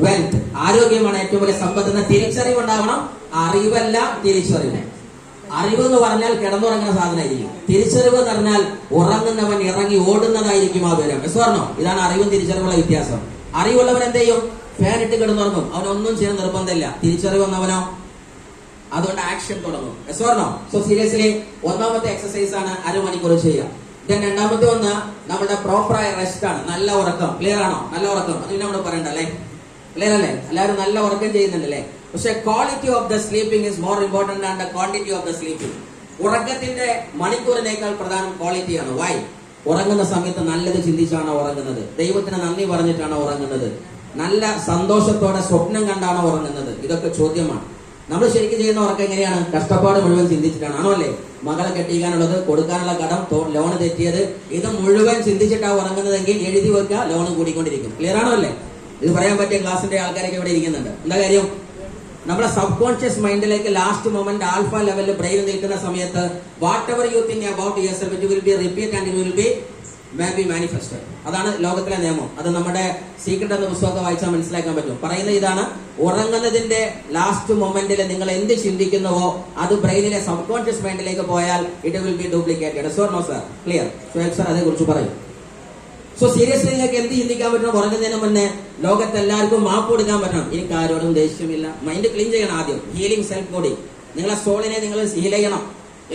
വെൽത്ത്. ആരോഗ്യമാണ് ഏറ്റവും വലിയ സമ്പത്ത് എന്ന തിരിച്ചറിവ് ഉണ്ടാവണം. അറിവല്ല തിരിച്ചറിവ്. അറിവ് എന്ന് പറഞ്ഞാൽ കിടന്നുറങ്ങുന്ന സാധനമായിരിക്കും. തിരിച്ചറിവ് എന്ന് പറഞ്ഞാൽ ഉറങ്ങുന്നവൻ ഇറങ്ങി ഓടുന്നതായിരിക്കും ആ വിവരം. പറഞ്ഞോ, ഇതാണ് അറിവും തിരിച്ചറിവുള്ള വ്യത്യാസം. അറിവുള്ളവൻ എന്ത് ചെയ്യും, ഫാൻ ഇട്ട് കിടന്നുറങ്ങും, അവനൊന്നും ചെയ്യാൻ നിർബന്ധമില്ല. തിരിച്ചറിവ് വന്നവനോ അതുകൊണ്ട് ആക്ഷൻ തുടങ്ങും. പറഞ്ഞോ. സോ സീരിയസ്ലി ഒന്നാമത്തെ എക്സസൈസ് ആണ് അരമണിക്കൂർ ചെയ്യുക. ദെൻ രണ്ടാമത്തെ ഒന്ന് നമ്മുടെ പ്രോപ്പറായ റെസ്റ്റ് ആണ്, നല്ല ഉറക്കം. ക്ലിയർ ആണോ? നല്ല ഉറക്കം അത് പിന്നെ നമ്മൾ പറയണ്ടല്ലേ, ക്ലിയർ അല്ലേ? എല്ലാവരും നല്ല ഉറക്കം ചെയ്യുന്നുണ്ടല്ലേ? പക്ഷെ quality of the sleeping is more important than the quantity of the sleeping. ഉറക്കത്തിന്റെ മണിക്കൂറിനേക്കാൾ പ്രധാനം ക്വാളിറ്റിയാണ്. വൈ? ഉറങ്ങുന്ന സമയത്ത് നല്ലത് ചിന്തിച്ചാണോ ഉറങ്ങുന്നത്? ദൈവത്തിന് നന്ദി പറഞ്ഞിട്ടാണോ ഉറങ്ങുന്നത്? നല്ല സന്തോഷത്തോടെ സ്വപ്നം കണ്ടാണോ ഉറങ്ങുന്നത്? ഇതൊക്കെ ചോദ്യമാണ്. നമ്മൾ ശരിക്കും ചെയ്യുന്ന ഉറക്കം എങ്ങനെയാണ്? കഷ്ടപ്പാട് മുഴുവൻ ചിന്തിച്ചിട്ടാണ്, ആണോ അല്ലേ? മകളെ കെട്ടിക്കാനുള്ളത്, കൊടുക്കാനുള്ള കടം, ലോണ് തെറ്റിയത്, ഇത് മുഴുവൻ ചിന്തിച്ചിട്ടാണ് ഉറങ്ങുന്നതെങ്കിൽ എഴുതി വെക്കുക, ലോണ് കൂടിക്കൊണ്ടിരിക്കും. ക്ലിയർ ആണോ അല്ലേ? ഇത് പറയാൻ പറ്റിയ ക്ലാസിന്റെ ആൾക്കാരൊക്കെ ഇവിടെ ഇരിക്കുന്നുണ്ട്. എന്താ കാര്യം? നമ്മുടെ സബ് കോൺഷ്യസ് മൈൻഡിലേക്ക് ലാസ്റ്റ് മൊമെന്റ് ആൽഫ ലെവലിൽ ബ്രെയിൻ നിൽക്കുന്ന സമയത്ത് whatever you think about yourself it will be repeat and it will be manifested. അതാണ് ലോകത്തിലെ നിയമം. അത് നമ്മുടെ സീക്രട്ട് എന്ന പുസ്തകത്തെ വായിച്ചാൽ മനസ്സിലാക്കാൻ പറ്റും. പറയുന്നത് ഇതാണ്, ഉറങ്ങുന്നതിന്റെ ലാസ്റ്റ് മൊമെന്റിൽ നിങ്ങൾ എന്ത് ചിന്തിക്കുന്നുവോ അത് ബ്രെയിനിലെ സബ് കോൺഷ്യസ് മൈൻഡിലേക്ക് പോയാൽ it will be duplicated. So no sir, clear? Sir അതേ കുറിച്ച് പറയും. സോ സീരിയസ്ലി നിങ്ങൾക്ക് എന്ത് ചിന്തിക്കാൻ പറ്റണം? ഉറങ്ങുന്നതിന് മുന്നേ ലോകത്ത് എല്ലാവർക്കും മാപ്പ് കൊടുക്കാൻ പറ്റണം. എനിക്ക് ആരോടും ദേഷ്യമില്ല. മൈൻഡ് ക്ലീൻ ചെയ്യണം ആദ്യം. Healing self body. നിങ്ങളെ സോളിനെ നിങ്ങൾ ഹീൽ ചെയ്യണം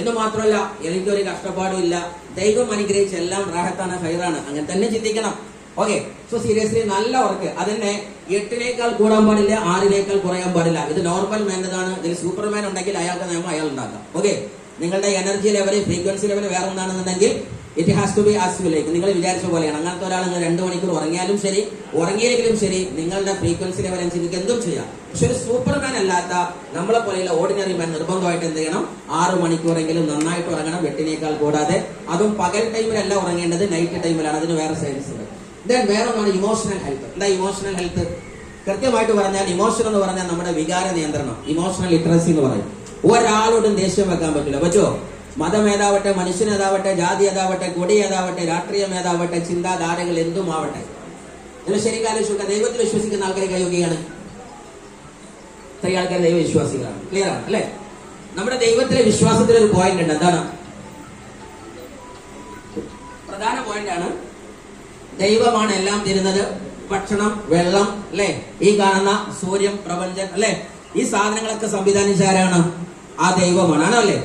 എന്ന് മാത്രമല്ല, എനിക്കൊരു കഷ്ടപ്പാടും ഇല്ല, ദൈവം അനുഗ്രഹിച്ച എല്ലാം റാഹത്താണ്, ഹൈറാണ്, അങ്ങനെ തന്നെ ചിന്തിക്കണം. ഓക്കെ. സോ സീരിയസ്ലി നല്ല ഉറക്ക്. അതിനെ 8 കൂടാൻ പാടില്ല, 6 കുറയാൻ പാടില്ല. ഇത് നോർമൽ മാൻ്റെതാണ്. ഇതിൽ സൂപ്പർമാൻ ഉണ്ടെങ്കിൽ അയാൾക്ക് നിയമം അയാൾ ഉണ്ടാക്കാം. ഓക്കെ. നിങ്ങളുടെ എനർജി ലെവൽ, ഫ്രീക്വൻസി ലെവൽ വേറെ ഒന്നാണെന്നുണ്ടെങ്കിൽ it has to be as you like. നിങ്ങൾ വിചാരിച്ച പോലെയാണ്. അങ്ങനത്തെ ഒരാൾ 2 മണിക്കൂർ ഉറങ്ങിയാലും ശരി, ഉറങ്ങിയില്ലെങ്കിലും ശരി, നിങ്ങളുടെ ഫ്രീക്വൻസി ലെവൽ അനുസരിച്ച് എന്തും ചെയ്യാം. പക്ഷെ ഒരു സൂപ്പർമാൻ അല്ലാത്ത നമ്മളെ പോലെയുള്ള ഓർഡിനറി മാൻ നിർബന്ധമായിട്ട് എന്ത് ചെയ്യണം? 6 മണിക്കൂറെങ്കിലും നന്നായിട്ട് ഉറങ്ങണം, 8 കൂടാതെ. അതും പകൽ ടൈമിലല്ല ഉറങ്ങേണ്ടത്, നൈറ്റ് ടൈമിലാണ്. അതിന് വേറെ സയൻസ് ഉണ്ട്. ദെൻ വേറെ ഒന്നാണ് ഇമോഷണൽ ഹെൽത്ത്. എന്താ ഇമോഷണൽ ഹെൽത്ത്? കൃത്യമായിട്ട് പറഞ്ഞാൽ ഇമോഷൻ എന്ന് പറഞ്ഞാൽ നമ്മുടെ വികാര നിയന്ത്രണം, ഇമോഷണൽ ലിറ്ററസി എന്ന് പറയും. ഒരാളോടും ദേഷ്യം വെക്കാൻ പറ്റില്ല. പറ്റുമോ? മതമേതാവട്ടെ, മനുഷ്യനേതാവട്ടെ, ജാതി ഏതാവട്ടെ, കൊടി ഏതാവട്ടെ, രാഷ്ട്രീയമേതാവട്ടെ, ചിന്താധാരകൾ എന്തുമാവട്ടെ, നിങ്ങൾ ശരിക്കും ആലോചിക്കുക. ദൈവത്തിൽ വിശ്വസിക്കുന്ന ആൾക്കാരെ കൈയൊക്കെയാണ്. ഇത്രയും ആൾക്കാർ ദൈവവിശ്വാസികളാണ്. ക്ലിയർ ആണ് അല്ലെ? നമ്മുടെ ദൈവത്തിലെ വിശ്വാസത്തിൽ ഒരു പോയിന്റ് ഉണ്ട്. എന്താണ്? പ്രധാന പോയിന്റ് ആണ്, ദൈവമാണ് എല്ലാം തരുന്നത്. ഭക്ഷണം, വെള്ളം, അല്ലെ? ഈ കാണുന്ന സൂര്യൻ, പ്രപഞ്ചം, അല്ലെ? ഈ സാധനങ്ങളൊക്കെ സംവിധാനിച്ച ആരാണ്? ആ ദൈവമാണ്, ആണോ അല്ലേ?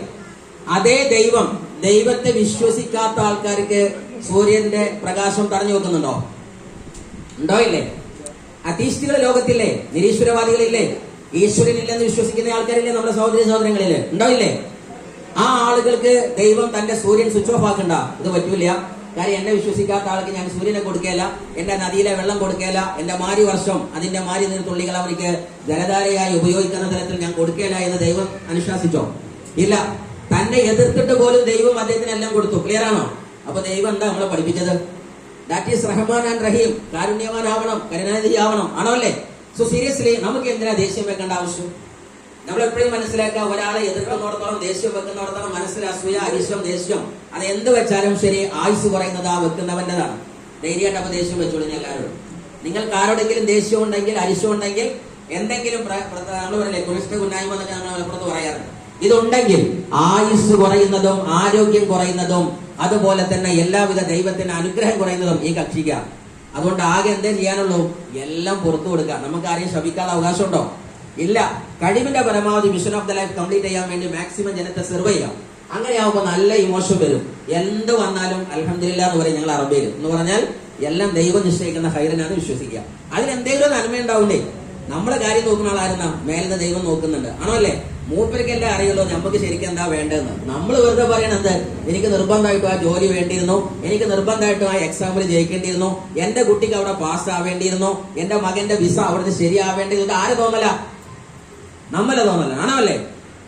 അതേ ദൈവം, ദൈവത്തെ വിശ്വസിക്കാത്ത ആൾക്കാർക്ക് സൂര്യന്റെ പ്രകാശം തടഞ്ഞു വെക്കുന്നുണ്ടോ? ഉണ്ടോ? ഇല്ലേ? അത്തീസ്റ്റുകൾ ലോകത്തില്ലേ? നിരീശ്വരവാദികളില്ലേ? ഈശ്വരനില്ലെന്ന് വിശ്വസിക്കുന്ന ആൾക്കാരില്ലേ? നമ്മുടെ സഹോദരി സഹോദരങ്ങളില്ലേ? ഉണ്ടോ? ഇല്ലേ? ആ ആളുകൾക്ക് ദൈവം തന്റെ സൂര്യൻ സ്വിച്ച് ഓഫ് ആക്കണ്ട. ഇത് പറ്റൂല. കാര്യം എന്നെ വിശ്വസിക്കാത്ത ആൾക്ക് ഞാൻ സൂര്യനെ കൊടുക്കുകയില്ല, എന്റെ നദിയിലെ വെള്ളം കൊടുക്കുകയില്ല, എന്റെ മാരി വർഷം അതിന്റെ മാരി നീർത്തുള്ളികൾ അവർക്ക് ജലധാരയായി ഉപയോഗിക്കുന്ന തരത്തിൽ ഞാൻ കൊടുക്കുകയില്ല എന്ന് ദൈവം അനുശാസിച്ചോ? ഇല്ല. തന്നെ എതിർത്തിട്ട് പോലും ദൈവം അദ്ദേഹത്തിന് എല്ലാം കൊടുത്തു. ക്ലിയർ ആണോ? അപ്പൊ ദൈവം എന്താ നമ്മളെ പഠിപ്പിച്ചത്? ദാറ്റ് ഈസ് റഹ്മാൻ ആൻഡ് റഹീം. കാരുണ്യവാനാവണം, കരുണാനിധിയാവണം, ആണോ അല്ലേ? സോ സീരിയസ്ലി നമുക്ക് എന്തിനാ ദേഷ്യം വെക്കേണ്ട ആവശ്യം? നമ്മൾ എപ്പോഴും മനസ്സിലാക്കുക, ഒരാളെ എതിർക്കുന്നിടത്തോളം, ദേഷ്യം വെക്കുന്നിടത്തോളം മനസ്സിൽ അസൂയ, അരിശം, ദേഷ്യം, അത് എന്ത് വെച്ചാലും ശരി, ആയുസ് പറയുന്നത് ആ വെക്കുന്നവന്റേതാണ്. ധൈര്യമായിട്ട് അപ്പൊ ദേഷ്യം വെച്ചോളൂ. എല്ലാവരോടും നിങ്ങൾക്ക് ആരോടെങ്കിലും ദേഷ്യം ഉണ്ടെങ്കിൽ, അരിശം ഉണ്ടെങ്കിൽ, എന്തെങ്കിലും നമ്മൾ പറയില്ലേ കുനിഷ്ഠ കുന്നായ്മ എന്നൊക്കെ നമ്മൾ മലപ്പുറത്ത് പറയാറുണ്ട്. ഇതുണ്ടെങ്കിൽ ആയുസ് കുറയുന്നതും ആരോഗ്യം കുറയുന്നതും അതുപോലെ തന്നെ എല്ലാവിധ ദൈവത്തിന്റെ അനുഗ്രഹം കുറയുന്നതും ഈ കക്ഷിക്കാണ്. അതുകൊണ്ട് ആകെ എന്തേ ചെയ്യാനുള്ളൂ? എല്ലാം പുറത്തു കൊടുക്കുക. നമുക്ക് ആരെയും ശപിക്കാതെ അവകാശമുണ്ടോ? ഇല്ല. കഴിവിന്റെ പരമാവധി mission of the life complete ചെയ്യാൻ വേണ്ടി മാക്സിമം ജനത്തെ സെർവ് ചെയ്യാം. അങ്ങനെയാവുമ്പോൾ നല്ല ഇമോഷൻ വരും. എന്ത് വന്നാലും അൽഹംദുലില്ലാഹ് എന്ന് പറയും ഞങ്ങൾ അറബിയിൽ. എന്ന് പറഞ്ഞാൽ എല്ലാം ദൈവം നിശ്ചയിക്കുന്ന ഹൈറിനാണ് വിശ്വസിക്കുക. അതിൽ എന്തെങ്കിലും നന്മ ഉണ്ടാവില്ലേ? നമ്മളെ കാര്യം നോക്കുന്ന ആളായിരുന്ന മേലെന്ന് ദൈവം നോക്കുന്നുണ്ട്, ആണോ അല്ലേ? മൂപ്പരിക്കല്ലേ അറിയുള്ളൂ നമുക്ക് ശരിക്കും എന്താ വേണ്ടതെന്ന്. നമ്മൾ വെറുതെ പറയണത് എനിക്ക് നിർബന്ധമായിട്ടും ആ ജോലി വേണ്ടിയിരുന്നു, എനിക്ക് നിർബന്ധമായിട്ടും ആ എക്സാമിൽ ജയിക്കേണ്ടിയിരുന്നു, എന്റെ കുട്ടിക്ക് അവിടെ പാസ് ആവേണ്ടിയിരുന്നു, എന്റെ മകന്റെ വിസ അവിടുന്ന് ശരിയാവേണ്ടിയിരുന്നു. ആര് തോന്നല? നമ്മളെ തോന്നല ആണോ അല്ലേ?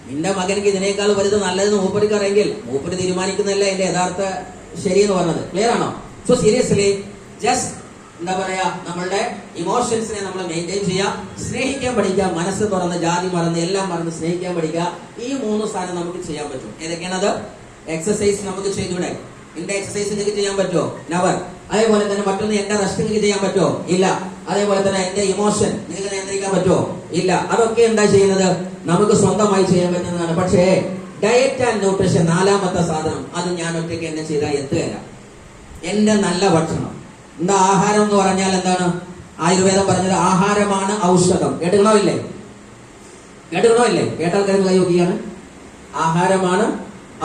നിന്റെ മകനിക്ക് ഇതിനേക്കാൾ വലുത് നല്ലതെന്ന് മൂപ്പരിക്ക് അറിയെങ്കിൽ മൂപ്പര് തീരുമാനിക്കുന്നതല്ലേ എന്റെ യഥാർത്ഥ ശരി എന്ന് പറഞ്ഞത്. ക്ലിയർ ആണോ? സോ സീരിയസ്ലി ജസ്റ്റ് എന്താ പറയാ, നമ്മളുടെ ഇമോഷൻസിനെ നമ്മൾ മെയിൻറ്റെയിൻ ചെയ്യുക, സ്നേഹിക്കാൻ പഠിക്കുക, മനസ്സ് തുറന്ന് ജാതി മറന്ന് എല്ലാം മറന്ന് സ്നേഹിക്കാൻ പഠിക്കുക. ഈ 3 സാധനം നമുക്ക് ചെയ്യാൻ പറ്റും. ഏതൊക്കെയാണത്? എക്സസൈസ് നമുക്ക് ചെയ്തൂടെ? എന്റെ എക്സസൈസ് നിങ്ങൾക്ക് ചെയ്യാൻ പറ്റുമോ? നെവർ. അതേപോലെ തന്നെ മറ്റൊന്ന് എന്റെ റെസ്റ്റ് നിങ്ങൾക്ക് ചെയ്യാൻ പറ്റുമോ? ഇല്ല. അതേപോലെ തന്നെ എന്റെ ഇമോഷൻ നിങ്ങൾക്ക് നിയന്ത്രിക്കാൻ പറ്റുമോ? ഇല്ല. അതൊക്കെ എന്താ ചെയ്യുന്നത്? നമുക്ക് സ്വന്തമായി ചെയ്യാൻ പറ്റുന്നതാണ്. പക്ഷേ ഡയറ്റ് ആൻഡ് ന്യൂട്രീഷൻ 4ാമത്തെ സാധനം, അത് ഞാൻ ഒറ്റയ്ക്ക് എന്നെ ചെയ്താൽ എത്തുകയില്ല. എന്റെ നല്ല ഭക്ഷണം. എന്താ ആഹാരം എന്ന് പറഞ്ഞാൽ എന്താണ്? ആയുർവേദം പറഞ്ഞത് ആഹാരമാണ് ഔഷധം. കേട്ടുകണോ ഇല്ലേ? കേട്ട ആൾക്കാർ കൈ നോക്കിയാണ്. ആഹാരമാണ്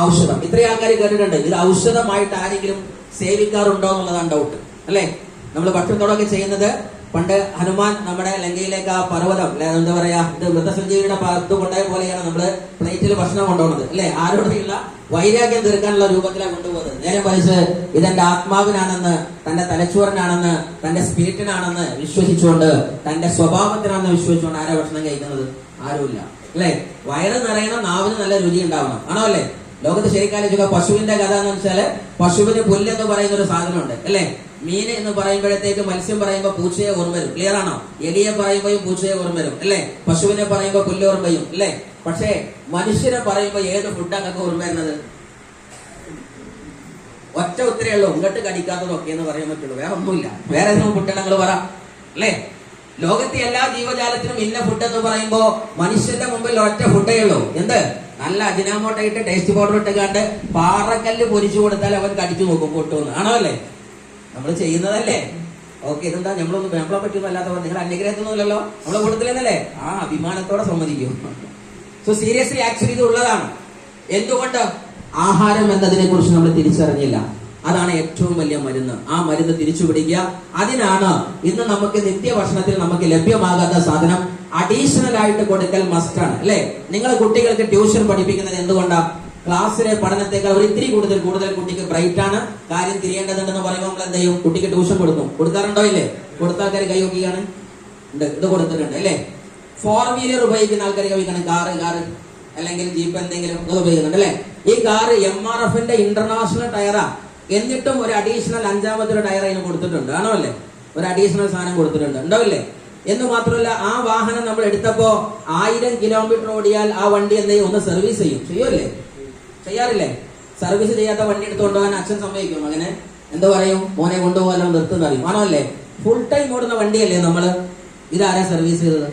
ഔഷധം. ഇത്രയും ആൾക്കാർ കേട്ടിട്ടുണ്ട്. ഇത് ഔഷധമായിട്ട് ആരെങ്കിലും സേവിക്കാറുണ്ടോ എന്നുള്ളതാണ് ഡൗട്ട് അല്ലെ? നമ്മൾ ഭക്ഷണത്തോടൊക്കെ ചെയ്യുന്നത്, പണ്ട് ഹനുമാൻ നമ്മുടെ ലങ്കയിലേക്ക് ആ പർവ്വതം എന്താ പറയാ, ഇത് മൃതസഞ്ജീവിയുടെ ഇത് കൊണ്ടുപോയ പോലെയാണ് നമ്മള് പ്ലേറ്റിൽ ഭക്ഷണം കൊണ്ടുപോകുന്നത് അല്ലെ? ആരോടെയുള്ള വൈരാഗ്യം തീർക്കാനുള്ള രൂപത്തിലാണ് കൊണ്ടുപോകുന്നത്. നേരെ മറിച്ച് ഇതെന്റെ ആത്മാവിനാണെന്ന്, തന്റെ തലച്ചോറിനാണെന്ന്, തന്റെ സ്പിരിറ്റിനാണെന്ന് വിശ്വസിച്ചുകൊണ്ട്, തന്റെ സ്വഭാവത്തിനാണെന്ന് വിശ്വസിച്ചുകൊണ്ട് ആരാ ഭക്ഷണം കഴിക്കുന്നത്? ആരുമില്ല അല്ലെ? വയറ് നിറയണം, നാവിന് നല്ല രുചി ഉണ്ടാവണം. ആണോ അല്ലെ? ലോകത്ത് ശരിക്കാലോചിക്കുക. പശുവിന്റെ കഥ എന്ന് വെച്ചാല്, പശുവിന് പുല്ല് എന്ന് പറയുന്ന ഒരു സാധനമുണ്ട് അല്ലെ? മീന് എന്ന് പറയുമ്പോഴത്തേക്ക്, മത്സ്യം പറയുമ്പോൾ പൂച്ചയെ ഓർമ്മ വരും. ക്ലിയർ ആണോ? എലിയെ പറയുമ്പോഴും പൂച്ചയെ ഓർമ്മ വരും അല്ലെ? പശുവിനെ പറയുമ്പോൾ പുല്ല് ഓർമ്മ വരും അല്ലെ? പക്ഷേ മനുഷ്യനെ പറയുമ്പോൾ ഏത് ഫുഡാണ് ഒക്കെ ഓർമ്മ വരുന്നത്? ഒറ്റ ഉത്തരേ ഉള്ളൂ, ഇങ്ങോട്ട് കടിക്കാത്തതൊക്കെ എന്ന് പറയാൻ പറ്റുള്ളൂ. വേറെ ഒന്നുമില്ല. വേറെ ഏതെങ്കിലും ഫുഡുകൾ പറ അല്ലെ? ലോകത്തെ എല്ലാ ജീവജാലത്തിനും ഇന്ന ഫുഡ് എന്ന് പറയുമ്പോ മനുഷ്യന്റെ മുമ്പിൽ ഒറ്റ ഫുഡേ ഉള്ളൂ. എന്ത്? നല്ല അജിനാമോട്ടോ ഇട്ട് ടേസ്റ്റ് പൗഡർ ഇട്ട് കണ്ട് പാറക്കല്ല് പൊരിച്ചു കൊടുത്താൽ അവൻ കടിച്ചു നോക്കും പൊട്ടുമെന്ന്. ആണോ അല്ലേ? നമ്മൾ ചെയ്യുന്നതല്ലേ? ഓക്കെ, ഇതെന്താ നമ്മളെ പറ്റുന്നല്ലാത്ത നിങ്ങൾ അന്യഗ്രഹത്തൊന്നുമില്ലല്ലോ, നമ്മളെ കൂട്ടത്തിലെന്നല്ലേ? ആ അഭിമാനത്തോടെ സമ്മതിക്കും. സോ സീരിയസ്ലി ആക്ച്വലി ഇത് ഉള്ളതാണ്. എന്തുകൊണ്ട്? ആഹാരം എന്നതിനെ കുറിച്ച് നമ്മൾ തിരിച്ചറിഞ്ഞില്ല. അതാണ് ഏറ്റവും വലിയ മരുന്ന്. ആ മരുന്ന് തിരിച്ചു പിടിക്കുക. അതിനാണ് ഇന്ന് നമുക്ക് നിത്യഭക്ഷണത്തിൽ നമുക്ക് ലഭ്യമാകാത്ത സാധനം അഡീഷണൽ ആയിട്ട് കൊടുക്കൽ മസ്റ്റാണ് അല്ലെ? നിങ്ങൾ കുട്ടികൾക്ക് ട്യൂഷൻ പഠിപ്പിക്കുന്നത് എന്തുകൊണ്ടാണ്? ക്ലാസ്സിലെ പഠനത്തെക്കാൾ ഒരു ഇത്തിരി കൂടുതൽ കുട്ടിക്ക് ബ്രൈറ്റ് ആണ്, കാര്യം തിരിയേണ്ടതുണ്ടെന്ന് പറയുമ്പോൾ നമ്മൾ എന്ത് ചെയ്യും? കുട്ടിക്ക് ട്യൂഷൻ കൊടുക്കാറുണ്ടോ ഇല്ലേ? കൊടുത്ത ആൾക്കാർ കൈ നോക്കിയാണ്. ഇത് കൊടുത്തിട്ടുണ്ട് അല്ലേ? 4 വീലർ ഉപയോഗിക്കുന്ന ആൾക്കാർ കൈവയ്ക്കണം. കാറ് അല്ലെങ്കിൽ ജീപ്പ് എന്തെങ്കിലും ഇത് ഉപയോഗിക്കുന്നുണ്ട് അല്ലെ? ഈ കാറ് MRF-ന്റെ ഇന്റർനാഷണൽ ടയറാ. എന്നിട്ടും ഒരു അഡീഷണൽ 5ാമത്തെ ടയർ അതിന് കൊടുത്തിട്ടുണ്ട്. ആണോ അല്ലേ? ഒരു അഡീഷണൽ സാധനം കൊടുത്തിട്ടുണ്ട്. ഉണ്ടാവില്ലേ? എന്ന് മാത്രമല്ല, ആ വാഹനം നമ്മൾ എടുത്തപ്പോ 1000 കിലോമീറ്റർ ഓടിയാൽ ആ വണ്ടി എന്തെയും ഒന്ന് സർവീസ് ചെയ്യുമല്ലേ? ചെയ്യാറില്ലേ? സർവീസ് ചെയ്യാത്ത വണ്ടി എടുത്തുകൊണ്ടുപോകാൻ അച്ഛൻ സമ്മതിക്കും. അങ്ങനെ എന്താ പറയും? മോനെ കൊണ്ടുപോകാനോ നിർത്തുന്ന അറിയും. ആണോ അല്ലേ? ഫുൾ ടൈം ഓടുന്ന വണ്ടിയല്ലേ നമ്മള്? ഇതാരാ സർവീസ് ചെയ്തത്?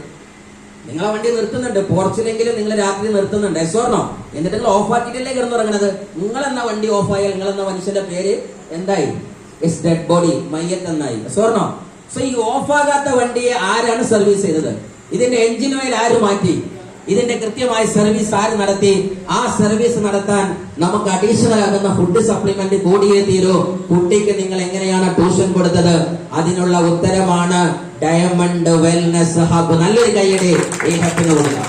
നിങ്ങളെ വണ്ടി നിർത്തുന്നുണ്ട്, പോർച്ചിലെങ്കിലും നിങ്ങൾ രാത്രി നിർത്തുന്നുണ്ട്. എസ്വർണോ? എന്നിട്ട് നിങ്ങൾ ഓഫ് ആക്കിയിട്ടല്ലേ കിടന്നുറങ്ങണത്? നിങ്ങളെന്ന വണ്ടി ഓഫ് ആയാൽ നിങ്ങളെന്ന മനുഷ്യന്റെ പേര് എന്തായി? ഇറ്റ്സ് ഡെഡ് ബോഡി, മയ്യത്ത് എന്നായി. എസ്വർണോ? സോ ഈ ഓഫ് ആകാത്ത വണ്ടിയെ ആരാണ് സർവീസ് ചെയ്തത്? ഇതിന്റെ എഞ്ചിൻ ഓയിൽ ആര് മാറ്റി? ഇതിന്റെ കൃത്യമായ സർവീസ് ആര് നടത്തി? ആ സർവീസ് നടത്താൻ നമുക്ക് അഡീഷണൽ ആകുന്ന ഫുഡ് സപ്ലിമെന്റ് കൂടിയേ തീരൂ. കുട്ടിക്ക് നിങ്ങൾ എങ്ങനെയാണ് ട്യൂഷൻ കൊടുത്തത്? അതിനുള്ള ഉത്തരമാണ് ഡയമണ്ട് വെൽനസ് ഹബ്. നല്ലൊരു കൈയ്യടി ഈ ഹബിന് കൊടുക്കാം.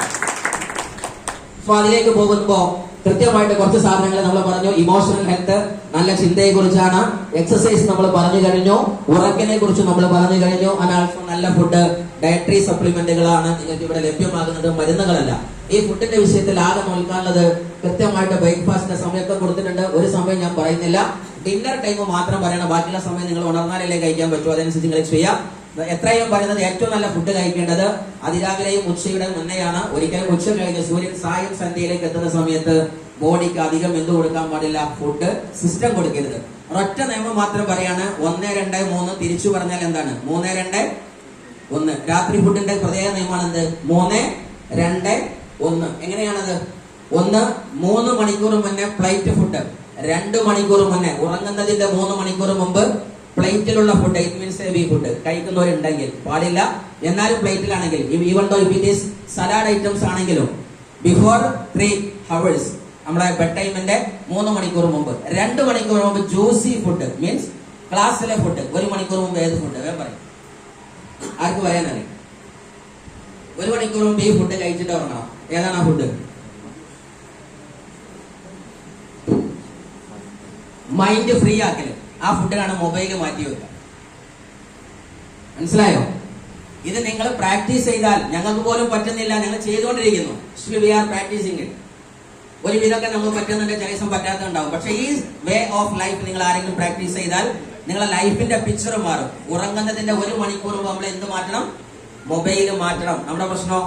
അപ്പൊ അതിലേക്ക് പോകുമ്പോ കൃത്യമായിട്ട് കുറച്ച് സാധനങ്ങൾ നമ്മൾ പറഞ്ഞു. ഇമോഷണൽ ഹെൽത്ത്, നല്ല ചിന്തയെ കുറിച്ചാണ്. എക്സസൈസ് നമ്മൾ പറഞ്ഞു കഴിഞ്ഞു. ഉറക്കിനെ കുറിച്ച് നമ്മൾ പറഞ്ഞു കഴിഞ്ഞു. അനാൾസോ നല്ല ഫുഡ്, ഡയറ്ററി സപ്ലിമെന്റുകളാണ് നിങ്ങൾക്ക് ഇവിടെ ലഭ്യമാകുന്നത്, മരുന്നുകളല്ല. ഈ ഫുഡിന്റെ വിഷയത്തിൽ ആകെ നോക്കാനുള്ളത് കൃത്യമായിട്ട് ബ്രേക്ക്ഫാസ്റ്റിന്റെ സമയമൊക്കെ കൊടുത്തിട്ടുണ്ട്. ഒരു സമയം ഞാൻ പറയുന്നില്ല, ഡിന്നർ ടൈം മാത്രം പറയണം. ബാക്കിയുള്ള സമയം നിങ്ങൾ ഉണർന്നാലല്ലേ കഴിക്കാൻ പറ്റുമോ? അതനുസരിച്ച് നിങ്ങൾ ചെയ്യാം. എത്രയും പറയുന്നത് ഏറ്റവും നല്ല ഫുഡ് കഴിക്കേണ്ടത് അതിരാവിലെയും ഉച്ചയുടെ മുന്നെയാണ്. ഒരിക്കലും ഉച്ച കഴിഞ്ഞ് സൂര്യൻ സായം സന്ധ്യയിലേക്ക് എത്തുന്ന സമയത്ത് ബോഡിക്ക് അധികം എന്ത് കൊടുക്കാൻ പാടില്ല? ഫുഡ് സിസ്റ്റം കൊടുക്കരുത്. ഒരൊറ്റ നിയമം മാത്രം പറയാണ്, 1, 2, 3. തിരിച്ചു പറഞ്ഞാൽ എന്താണ്? 3, 2, 1. രാത്രി ഫുഡിന്റെ പ്രത്യേക നിയമമാണ് എന്ത്? 3, 2, 1. എങ്ങനെയാണത്? 1, 3 മണിക്കൂർ മുന്നേ പ്ലേറ്റ് ഫുഡ്. 2 മണിക്കൂർ മുന്നേ, ഉറങ്ങുന്നതിന്റെ 3 മണിക്കൂർ മുമ്പ് പ്ലേറ്റിലുള്ള food, it means heavy food കഴിക്കുന്നവരുണ്ടെങ്കിൽ പാടില്ല. എന്നാലും പ്ലേറ്റിലാണെങ്കിൽ, even though if it is salad items ആണെങ്കിലും ബിഫോർ 3 hours, നമ്മളെ ബെഡ് ടൈമിന്റെ 3 മണിക്കൂർ മുമ്പ്. 2 മണിക്കൂർ മുമ്പ് ജ്യൂസി ഫുഡ്, മീൻസ് ക്ലാസ്സിലെ ഫുഡ്. 1 മണിക്കൂർ മുമ്പ് ഏത് ഫുഡ്? വേഗം പറയും. ആർക്ക് പറയാനറിയാം? 1 മണിക്കൂർ മുമ്പ് ഈ ഫുഡ് കഴിച്ചിട്ട് ഉറങ്ങണം. ഏതാണ് ആ ഫുഡ്? Mind free ആക്കല്. ആ ഫുഡിലാണ് മൊബൈൽ മാറ്റി വെക്കുക. മനസ്സിലായോ? ഇത് നിങ്ങൾ പ്രാക്ടീസ് ചെയ്താൽ, ഞങ്ങൾക്ക് പോലും പറ്റുന്നില്ല, ഞങ്ങൾ ചെയ്തുകൊണ്ടിരിക്കുന്നു. Still we are practising it. ഒരു വിധമൊക്കെ നമുക്ക് പറ്റുന്നുണ്ട്, ചില ദിവസം പറ്റാത്തുണ്ടാവും. പക്ഷെ ഈ വേ ഓഫ് ലൈഫ് നിങ്ങൾ ആരെങ്കിലും പ്രാക്ടീസ് ചെയ്താൽ നിങ്ങളുടെ ലൈഫിന്റെ പിക്ചർ മാറും. ഉറങ്ങുന്നതിന്റെ 1 മണിക്കൂർ മുമ്പ് നമ്മൾ എന്ത് മാറ്റണം? മൊബൈൽ മാറ്റണം. നമ്മുടെ പ്രശ്നം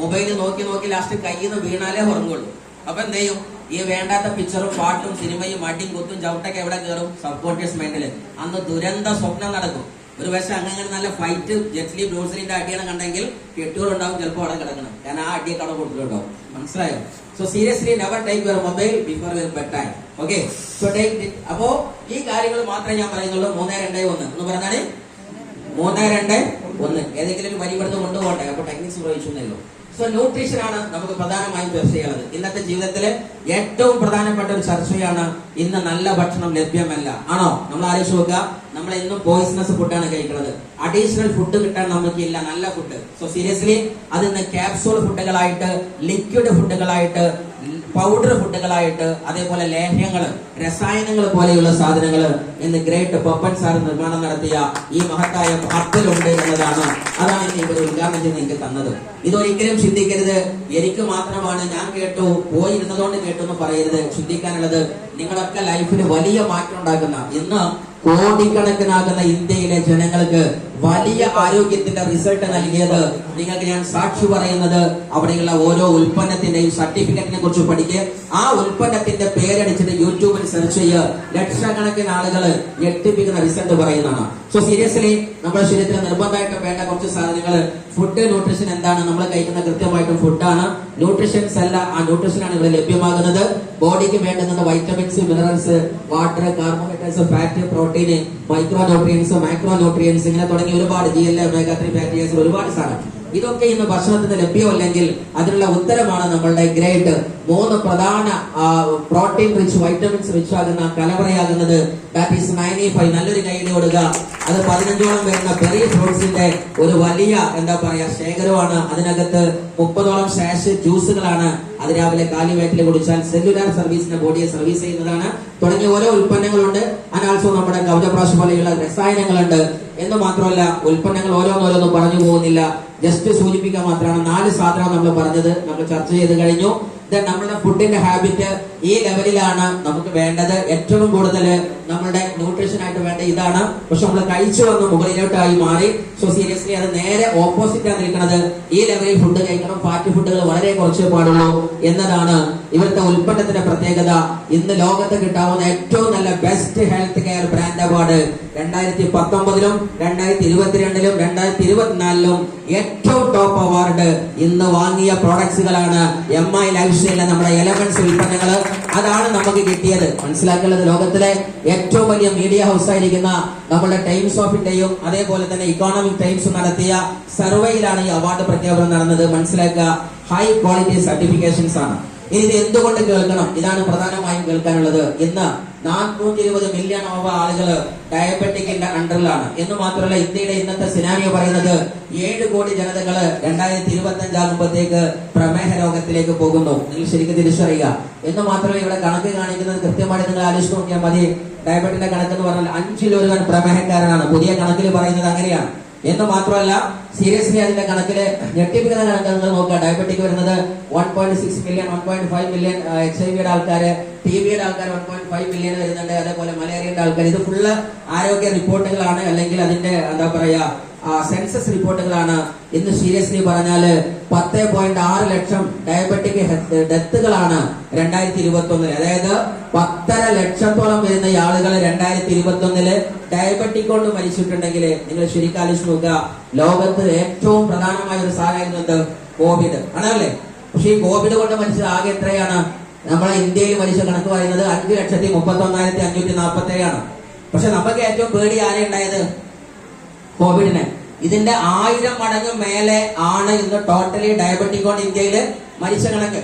മൊബൈൽ നോക്കി നോക്കി ലാസ്റ്റ് കയ്യിൽ നിന്ന് വീണാലേ ഉറങ്ങുള്ളൂ. അപ്പൊ എന്ത് ചെയ്യും? ഈ വേണ്ടാത്ത പിക്ചറും പാട്ടും സിനിമയും അടിയും കുത്തും ചവിട്ടൊക്കെ എവിടെ കയറും? സബ് കോൺഷ്യസ് മൈൻഡില്. അന്ന് ദുരന്ത സ്വപ്നം നടക്കും. ഒരു പക്ഷെ അങ്ങനെ നല്ല ഫൈറ്റ് ജെറ്റ്ലി ബ്രൂസ്ലിന്റെ അടിയാണ് കണ്ടെങ്കിൽ കെട്ടുകളുണ്ടാവും, ചിലപ്പോൾ അവിടെ കിടക്കണം. കാരണം ആ അടിയൊക്കെ അവിടെ കൊടുത്തിട്ടുണ്ടാവും. മനസ്സിലായോ? So seriously never take your mobile before your bed time. Okay, so take it. അപ്പോ ഈ കാര്യങ്ങൾ മാത്രമേ ഞാൻ പറയുന്നുള്ളൂ. 3, 2, 1 എന്ന് പറഞ്ഞാല് 3, 2, 1 ഏതെങ്കിലും ഒരു വരി ഇവിടുന്ന് കൊണ്ടുപോകട്ടെ. അപ്പൊ ടെക്നിക്സ് പ്രയോഗിച്ചല്ലോ. സോ ന്യൂട്രീഷൻ ആണ് നമുക്ക് പ്രധാനമായും ചർച്ച ചെയ്യുന്നത്. ഇന്നത്തെ ജീവിതത്തിലെ ഏറ്റവും പ്രധാനപ്പെട്ട ഒരു ചർച്ചയാണ് ഇന്ന് നല്ല ഭക്ഷണം ലഭ്യമല്ല. ആണോ? നമ്മൾ ആലോചിച്ച് നോക്കുക. നമ്മൾ ഇന്നും പോയിസണസ് ഫുഡാണ് കഴിക്കുന്നത്. അഡീഷണൽ ഫുഡ് കിട്ടാൻ നമുക്കില്ല, നല്ല ഫുഡ്. സോ സീരിയസ്ലി അത് ഇന്ന് ക്യാപ്സൂൾ ഫുഡുകളായിട്ട്, ലിക്വിഡ് ഫുഡുകളായിട്ട്, പൗഡർ ഫുഡുകളായിട്ട്, അതേപോലെ ലേഹ്യങ്ങൾ, രസായനങ്ങൾ പോലെയുള്ള സാധനങ്ങൾ ഇന്ന് ഗ്രേറ്റ് പപ്പൻ സാർ നിർമ്മാണം നടത്തിയ ഈ മഹത്തായ ഹബ്ബിലുണ്ട് എന്നതാണ്. അതാണ് ഇന്ന് ഇവിടെ ഉദ്ഘാടനം ചെയ്ത് നിങ്ങൾക്ക് തന്നത്. ഇതൊരിക്കലും ചിന്തിക്കരുത് എനിക്ക് മാത്രമാണ്, ഞാൻ കേട്ടു, പോയിരുന്നതുകൊണ്ട് കേട്ടു എന്ന് പറയരുത്. ചിന്തിക്കാനുള്ളത് നിങ്ങളൊക്കെ ലൈഫിൽ വലിയ മാറ്റം ഉണ്ടാക്കുന്ന, ഇന്ന് കോടിക്കണക്കിനാകുന്ന ഇന്ത്യയിലെ ജനങ്ങൾക്ക് വലിയ ആരോഗ്യത്തിന്റെ റിസൾട്ട് നൽകിയത് നിങ്ങൾക്ക് ഞാൻ സാക്ഷി പറയുന്നത് അവിടെയുള്ള ഓരോ ഉൽപ്പന്നത്തിന്റെയും സർട്ടിഫിക്കറ്റിനെ കുറിച്ച് പഠിക്കുക. ആ ഉൽപ്പന്നത്തിന്റെ പേരടിച്ചിട്ട് യൂട്യൂബിൽ സെർച്ച് ചെയ്യുക. ലക്ഷക്കണക്കിന് ആളുകൾ ഞെട്ടിപ്പിക്കുന്ന റിസൾട്ട് പറയുന്നതാണ്. സോ സീരിയസ്ലി നമ്മുടെ ശരീരത്തിന് നിർബന്ധമായിട്ടും വേണ്ട കുറച്ച് സാധനങ്ങൾ. ഫുഡ് ന്യൂട്രീഷൻ എന്താണ്? നമ്മൾ കഴിക്കുന്ന കൃത്യമായിട്ടും ഫുഡാണ്. ന്യൂട്രീഷൻസ് അല്ല, ആ ന്യൂട്രീഷനാണ് ഇവിടെ ലഭ്യമാകുന്നത്. ബോഡിക്ക് വേണ്ടുന്ന vitamins, minerals, water, carbohydrates, fat, protein, micro nutrients, macro nutrients, ഇങ്ങനെ തുടങ്ങി ഒരുപാട് GL, omega 3 ഫാറ്റി ആസിഡ്, ഒരുപാട് സാധനം. ഇതൊക്കെ ഇന്ന് ഭക്ഷണത്തിന് ലഭ്യമല്ലെങ്കിൽ അതിനുള്ള ഉത്തരമാണ് നമ്മളുടെ ഗ്രേറ്റ് 3 പ്രധാന പ്രോട്ടീൻ റിച്ച്, വൈറ്റമിൻസ് റിച്ച് ആകുന്ന കലവറയാകുന്നത്. That is 95. നല്ലൊരു കയ്യിൽ കൊടുക്കുക. അത് 15ഓളം വരുന്ന ബെറി ഫ്രൂട്ട്സിന്റെ ഒരു വലിയ എന്താ പറയാ ശേഖരമാണ്. അതിനകത്ത് 30ഓളം സാഷ് ജ്യൂസുകളാണ്. അത് രാവിലെ കാലി വയറ്റിൽ കുടിച്ചാൽ സെല്ലുലാർ സർവീസിന്റെ ബോഡിയെ സർവീസ് ചെയ്യുന്നതാണ്. തുടങ്ങിയ ഓരോ ഉൽപ്പന്നങ്ങളുണ്ട്. അനാൽസോ നമ്മുടെ കവചപ്രാശ് പോലെയുള്ള രസായനങ്ങളുണ്ട്. എന്ന് മാത്രമല്ല, ഉൽപ്പന്നങ്ങൾ ഓരോന്നോരോന്നും പറഞ്ഞു പോകുന്നില്ല, ജസ്റ്റ് സൂചിപ്പിക്കാൻ മാത്രമാണ്. 4 സാധനം നമ്മൾ പറഞ്ഞത്, നമ്മൾ ചർച്ച ചെയ്ത് കഴിഞ്ഞു. നമ്മുടെ ഫുഡിന്റെ ഹാബിറ്റ് ഈ ലെവലിലാണ് നമുക്ക് വേണ്ടത്. ഏറ്റവും കൂടുതൽ നമ്മുടെ ന്യൂട്രീഷൻ ആയിട്ട് വേണ്ട ഇതാണ്. പക്ഷെ നമ്മൾ കഴിച്ചു വന്ന് മുകളിലോട്ടായി മാറി. സോ സീരിയസ്ലി അത് നേരെ ഓപ്പോസിറ്റ് ആണ് നിൽക്കുന്നത്. ഈ ലെവലിൽ ഫുഡ് കഴിക്കണം, ഫാറ്റ് ഫുഡുകൾ വളരെ കുറച്ചേ പാടുള്ളൂ എന്നതാണ് ഇവിടുത്തെ ഉൽപ്പന്നത്തിന്റെ പ്രത്യേകത. ഇന്ന് ലോകത്ത് കിട്ടാവുന്ന ഏറ്റവും നല്ല best health care brand award 2019-ലും 2022-ലും 2024-ലും ഏറ്റവും ടോപ്പ് അവാർഡ് ഇന്ന് വാങ്ങിയ പ്രോഡക്ട്സുകളാണ് MI ലൈഫ് സ്റ്റൈലിലെ നമ്മുടെ എലമെന്റ്സ് ഉൽപ്പന്നങ്ങൾ. അതാണ് നമുക്ക് കിട്ടിയത്. മനസ്സിലാക്കേണ്ടത് ലോകത്തിലെ ഏറ്റവും വലിയ മീഡിയ ഹൗസ് ആയിരിക്കുന്ന നമ്മുടെ ടൈംസ് ഓഫ് ഇന്ത്യയും അതേപോലെ തന്നെ ഇക്കോണമിക് ടൈംസും നടത്തിയ സർവേയിലാണ് ഈ അവാർഡ് പ്രഖ്യാപനം നടന്നത്. മനസ്സിലാക്കുക, ഹൈ ക്വാളിറ്റി സർട്ടിഫിക്കേഷൻസ് ആണ്. ഇനി ഇത് എന്തുകൊണ്ട് കേൾക്കണം? ഇതാണ് പ്രധാനമായും കേൾക്കാനുള്ളത്. ഇന്ന് 420 മില്യൺ ആളുകൾ ഡയബറ്റിക്കിന്റെ അണ്ടറിലാണ്. എന്ന് മാത്രമല്ല, ഇന്ത്യയുടെ ഇന്നത്തെ സിനാരിയോ പറയുന്നത് 7 കോടി ജനതകള് 2025 ആകുമ്പോഴത്തേക്ക് പ്രമേഹ രോഗത്തിലേക്ക് പോകുന്നു. നിങ്ങൾ ശരിക്കും തിരിച്ചറിയുക. എന്ന് മാത്രമല്ല, ഇവിടെ കണക്ക് കാണിക്കുന്നത് കൃത്യമായിട്ട് നിങ്ങൾ ആലോചിച്ച് നോക്കിയാൽ മതി. ഡയബറ്റിന്റെ കണക്കെന്ന് പറഞ്ഞാൽ 5-ൽ 1 പ്രമേഹക്കാരനാണ്. പുതിയ കണക്കിൽ പറയുന്നത് അങ്ങനെയാണ്. എന്ന് മാത്രമല്ല, സീരിയസ്ലി അതിന്റെ കണക്കില് ഞെട്ടിപ്പിക്കുന്ന കണക്ക് നിങ്ങൾ നോക്കുക. ഡയബറ്റിക് വരുന്നത് 1.6 മില്യൺ, 1.5 മില്യൺ HIV-യുടെ ആൾക്കാര്, TB-യുടെ ആൾക്കാർ 1.5 മില്യൺ വരുന്നുണ്ട്. അതേപോലെ മലേറിയയുടെ ആൾക്കാർ. ഇത് ഫുള്ള് ആരോഗ്യ റിപ്പോർട്ടുകളാണ്, അല്ലെങ്കിൽ അതിന്റെ എന്താ പറയാ സെൻസസ് റിപ്പോർട്ടുകളാണ്. ഇന്ന് സീരിയസ്ലി പറഞ്ഞാല് 10.6 ലക്ഷം ഡയബറ്റിക് ഡെത്തുകളാണ് 2021. അതായത് 10.5 ലക്ഷത്തോളം വരുന്ന ആളുകൾ 2021 ഡയബറ്റിക് കൊണ്ട് മരിച്ചിട്ടുണ്ടെങ്കിൽ നിങ്ങൾ ശരിക്കും ആലോചിച്ച് നോക്കുക. ലോകത്ത് ഏറ്റവും പ്രധാനമായ ഒരു സാധനമായിരുന്നു കോവിഡ് ആണല്ലേ. പക്ഷെ ഈ കോവിഡ് കൊണ്ട് മരിച്ചത് ആകെ എത്രയാണ്? നമ്മളെ ഇന്ത്യയിൽ മരിച്ച കണക്ക് പറയുന്നത് 5,31,547 പക്ഷെ നമുക്ക് ഏറ്റവും പേടി ആരെ ഉണ്ടായത്? കോവിഡിനെ. ഇതിന്റെ 1000 മടങ്ങ് മേലെ ആണ് ഇന്ന് ടോട്ടലി ഡയബറ്റിക് കൊണ്ട് ഇന്ത്യയിൽ മരിച്ച കണക്ക്.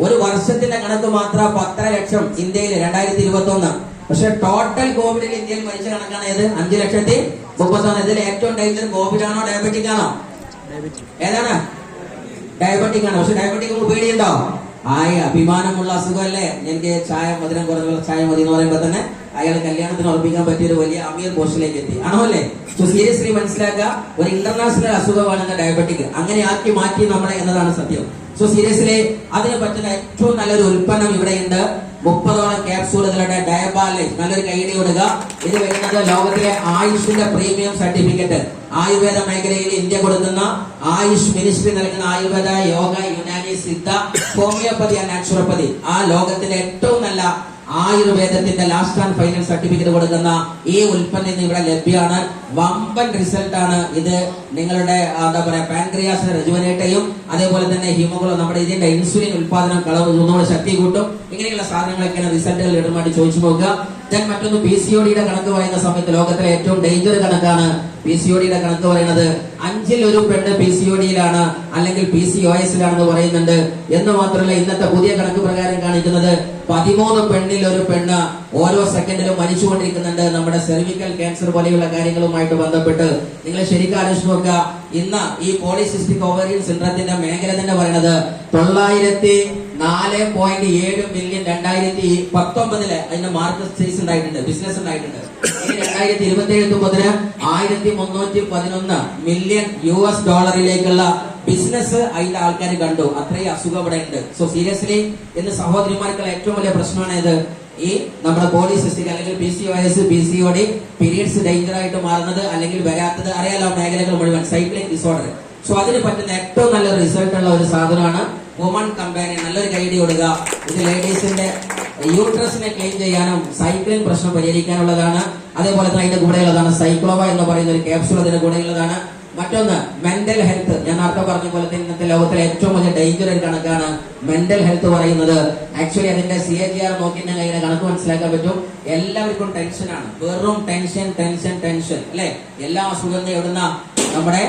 ഒരു വർഷത്തിന്റെ കണക്ക് മാത്രം 10.5 ലക്ഷം ഇന്ത്യയിൽ 2021. പക്ഷെ ടോട്ടൽ കോവിഡിൽ ഇന്ത്യയിൽ മരിച്ച കണക്കാണ് ഏത്? 5,31,000. ഇതിൽ ഏറ്റവും ഡേഞ്ചർ കോവിഡ് ആണോ ഡയബറ്റിക് ആണോ? ഏതാണ്? ഡയബറ്റിക് ആണ്. പക്ഷെ ഡയബറ്റിക് പേടിയുണ്ടോ? അഭിമാനമുള്ള അസുഖമല്ലേ. എനിക്ക് ചായ മധുരം കുറഞ്ഞ ചായ മതി എന്ന് പറയുമ്പോൾ തന്നെ അയാൾ കല്യാണത്തിന് ഉറപ്പിക്കാൻ പറ്റിയ ഒരു വലിയ അമീർ പോസ്റ്റിലേക്ക് എത്തി, ആണോ അല്ലേ? സോ സീരിയസ്ലി മനസ്സിലാക്കുക, ഒരു ഇന്റർനാഷണൽ അസുഖമാണ് ഡയബറ്റിക്. അങ്ങനെ ആക്കി മാറ്റി നമ്മളെ എന്നതാണ് സത്യം. സോ സീരിയസ്ലി അതിന് പറ്റുന്ന ഏറ്റവും നല്ലൊരു ഉൽപ്പന്നം ഇവിടെയുണ്ട്. 30ഓളം ക്യാപ്സൂളുകളുടെ ഡയബാലൈസ്. നല്ലൊരു കൈഡി കൊടുക്കുക. ഇത് വരുന്നത് ലോകത്തിലെ ആയുഷിന്റെ പ്രീമിയം സർട്ടിഫിക്കറ്റ്. ആയുർവേദ മേഖലയിൽ ഇന്ത്യ കൊടുക്കുന്ന ആയുഷ് മിനിസ്ട്രി നൽകുന്ന ആയുർവേദ, യോഗ, യുനാനി, സിദ്ധ, ഹോമിയോപ്പതി, നാച്ചുറോപ്പതി, ആ ലോകത്തിലെ ഏറ്റവും നല്ല ആയുർവേദത്തിന്റെ ലാസ്റ്റ് ആൻഡ് ഫൈനൽ സർട്ടിഫിക്കറ്റ് കൊടുക്കുന്ന ഈ ഉൽപ്പന്നം ഇവിടെ ലഭ്യമാണ്. വമ്പൻ റിസൾട്ട് ആണ് ഇത്. നിങ്ങളുടെ എന്താ പറയാ പാൻക്രിയാസിനെ റെജുവനേറ്റ് ചെയ്യും. അതേപോലെ തന്നെ ഹീമോഗ്ലോബിൻ, നമ്മുടെ ഇതിന്റെ ഇൻസുലിൻ ഉൽപാദനം ഒന്നുകൂടെ ശക്തി കൂട്ടും. ഇങ്ങനെയുള്ള സാധനങ്ങളൊക്കെയാണ് റിസൾട്ടുകൾ ഇടുമായിട്ട് ചോദിച്ചു നോക്കുക. ദെൻ മറ്റൊന്ന് PCOD-യുടെ കണക്ക് പറയുന്ന സമയത്ത് ലോകത്തിലെ ഏറ്റവും ഡേഞ്ചർ കണക്കാണ് PCOD-യുടെ കണക്ക് പറയുന്നത്. 5-ൽ 1 പെണ്ണ് PCOD-യിലാണ് അല്ലെങ്കിൽ PCOS-ലാണെന്ന് പറയുന്നുണ്ട്. എന്ന് മാത്രമല്ല ഇന്നത്തെ പുതിയ കണക്ക് പ്രകാരം കാണിക്കുന്നത് 13 പെണ്ണിൽ 1 പെണ്ണ് ഓരോ സെക്കൻഡിലും മരിച്ചുകൊണ്ടിരിക്കുന്നുണ്ട് നമ്മുടെ സെർവിക്കൽ ക്യാൻസർ പോലെയുള്ള കാര്യങ്ങളുമായിട്ട് ബന്ധപ്പെട്ട്. നിങ്ങൾ ശരിക്കും ആലോചിച്ച് നോക്കുക, ഇന്ന് ഈ പോളിസിസ്റ്റിക് ഓവറിയൻ സിൻഡ്രത്തിന്റെ മേഖല തന്നെ പറയുന്നത് 904.7 മില്യൺ 2019 അതിന്റെ മാർക്കറ്റ് സൈസ് ഉണ്ടായിട്ടുണ്ട്, ബിസിനസ് ഉണ്ടായിട്ടുണ്ട്. 2027 മുതൽ 1311 മില്യൺ US$ലേക്കുള്ള ബിസിനസ് അതിന്റെ ആൾക്കാർ കണ്ടു. അത്രയും അസുഖം ഇവിടെ ഉണ്ട്. സോ സീരിയസ്ലി ഇന്ന് സഹോദരിമാർക്കുള്ള ഏറ്റവും വലിയ പ്രശ്നമാണ് ഇത്. ഈ നമ്മുടെ പോളിസിസ്റ്റിക് അല്ലെങ്കിൽ PCOS, PCOD, പീരിയഡ്സ് ഡേഞ്ചർ ആയിട്ട് മാറുന്നത് അല്ലെങ്കിൽ വരാത്തത് അറിയാലോ, മേഖലകൾ മുഴുവൻ സൈക്ലിംഗ് ഡിസോർഡർ. സോ അതിന് പറ്റുന്ന ഏറ്റവും നല്ല റിസൾട്ട് ഉള്ള ഒരു സാധനമാണ് വുമൺ കമ്പാനിയൻ. നല്ലൊരു കൈഡി കൊടുക്കുക. ഇത് ലേഡീസിന്റെ യൂട്രസിനെ ക്ലീൻ ചെയ്യാനും സൈക്ലിംഗ് പ്രശ്നം പരിഹരിക്കാനുള്ളതാണ്. അതേപോലെ തന്നെ അതിന്റെ കൂടെയുള്ളതാണ് സൈക്ലോവ എന്ന് പറയുന്ന ഒരു ക്യാപ്സൂൾ അതിന്റെ കൂടെയുള്ളതാണ്. മറ്റൊന്ന് മെന്റൽ ഹെൽത്ത്. ഞാൻ നേരത്തെ പറഞ്ഞ പോലെ തന്നെ ഇന്നത്തെ ലോകത്തിലെ ഏറ്റവും വലിയ ഡേഞ്ചർ ഒരു കണക്കാണ് മെന്റൽ ഹെൽത്ത് പറയുന്നത്. ആക്ച്വലി അതിന്റെ CAGR നോക്കിയിട്ട് അതിന്റെ കണക്ക് മനസ്സിലാക്കാൻ പറ്റും. എല്ലാവർക്കും ടെൻഷനാണ്, വെറും ടെൻഷൻ ടെൻഷൻ ടെൻഷൻ അല്ലെ. എല്ലാ അസുഖങ്ങളും എവിടുന്ന നമ്മുടെ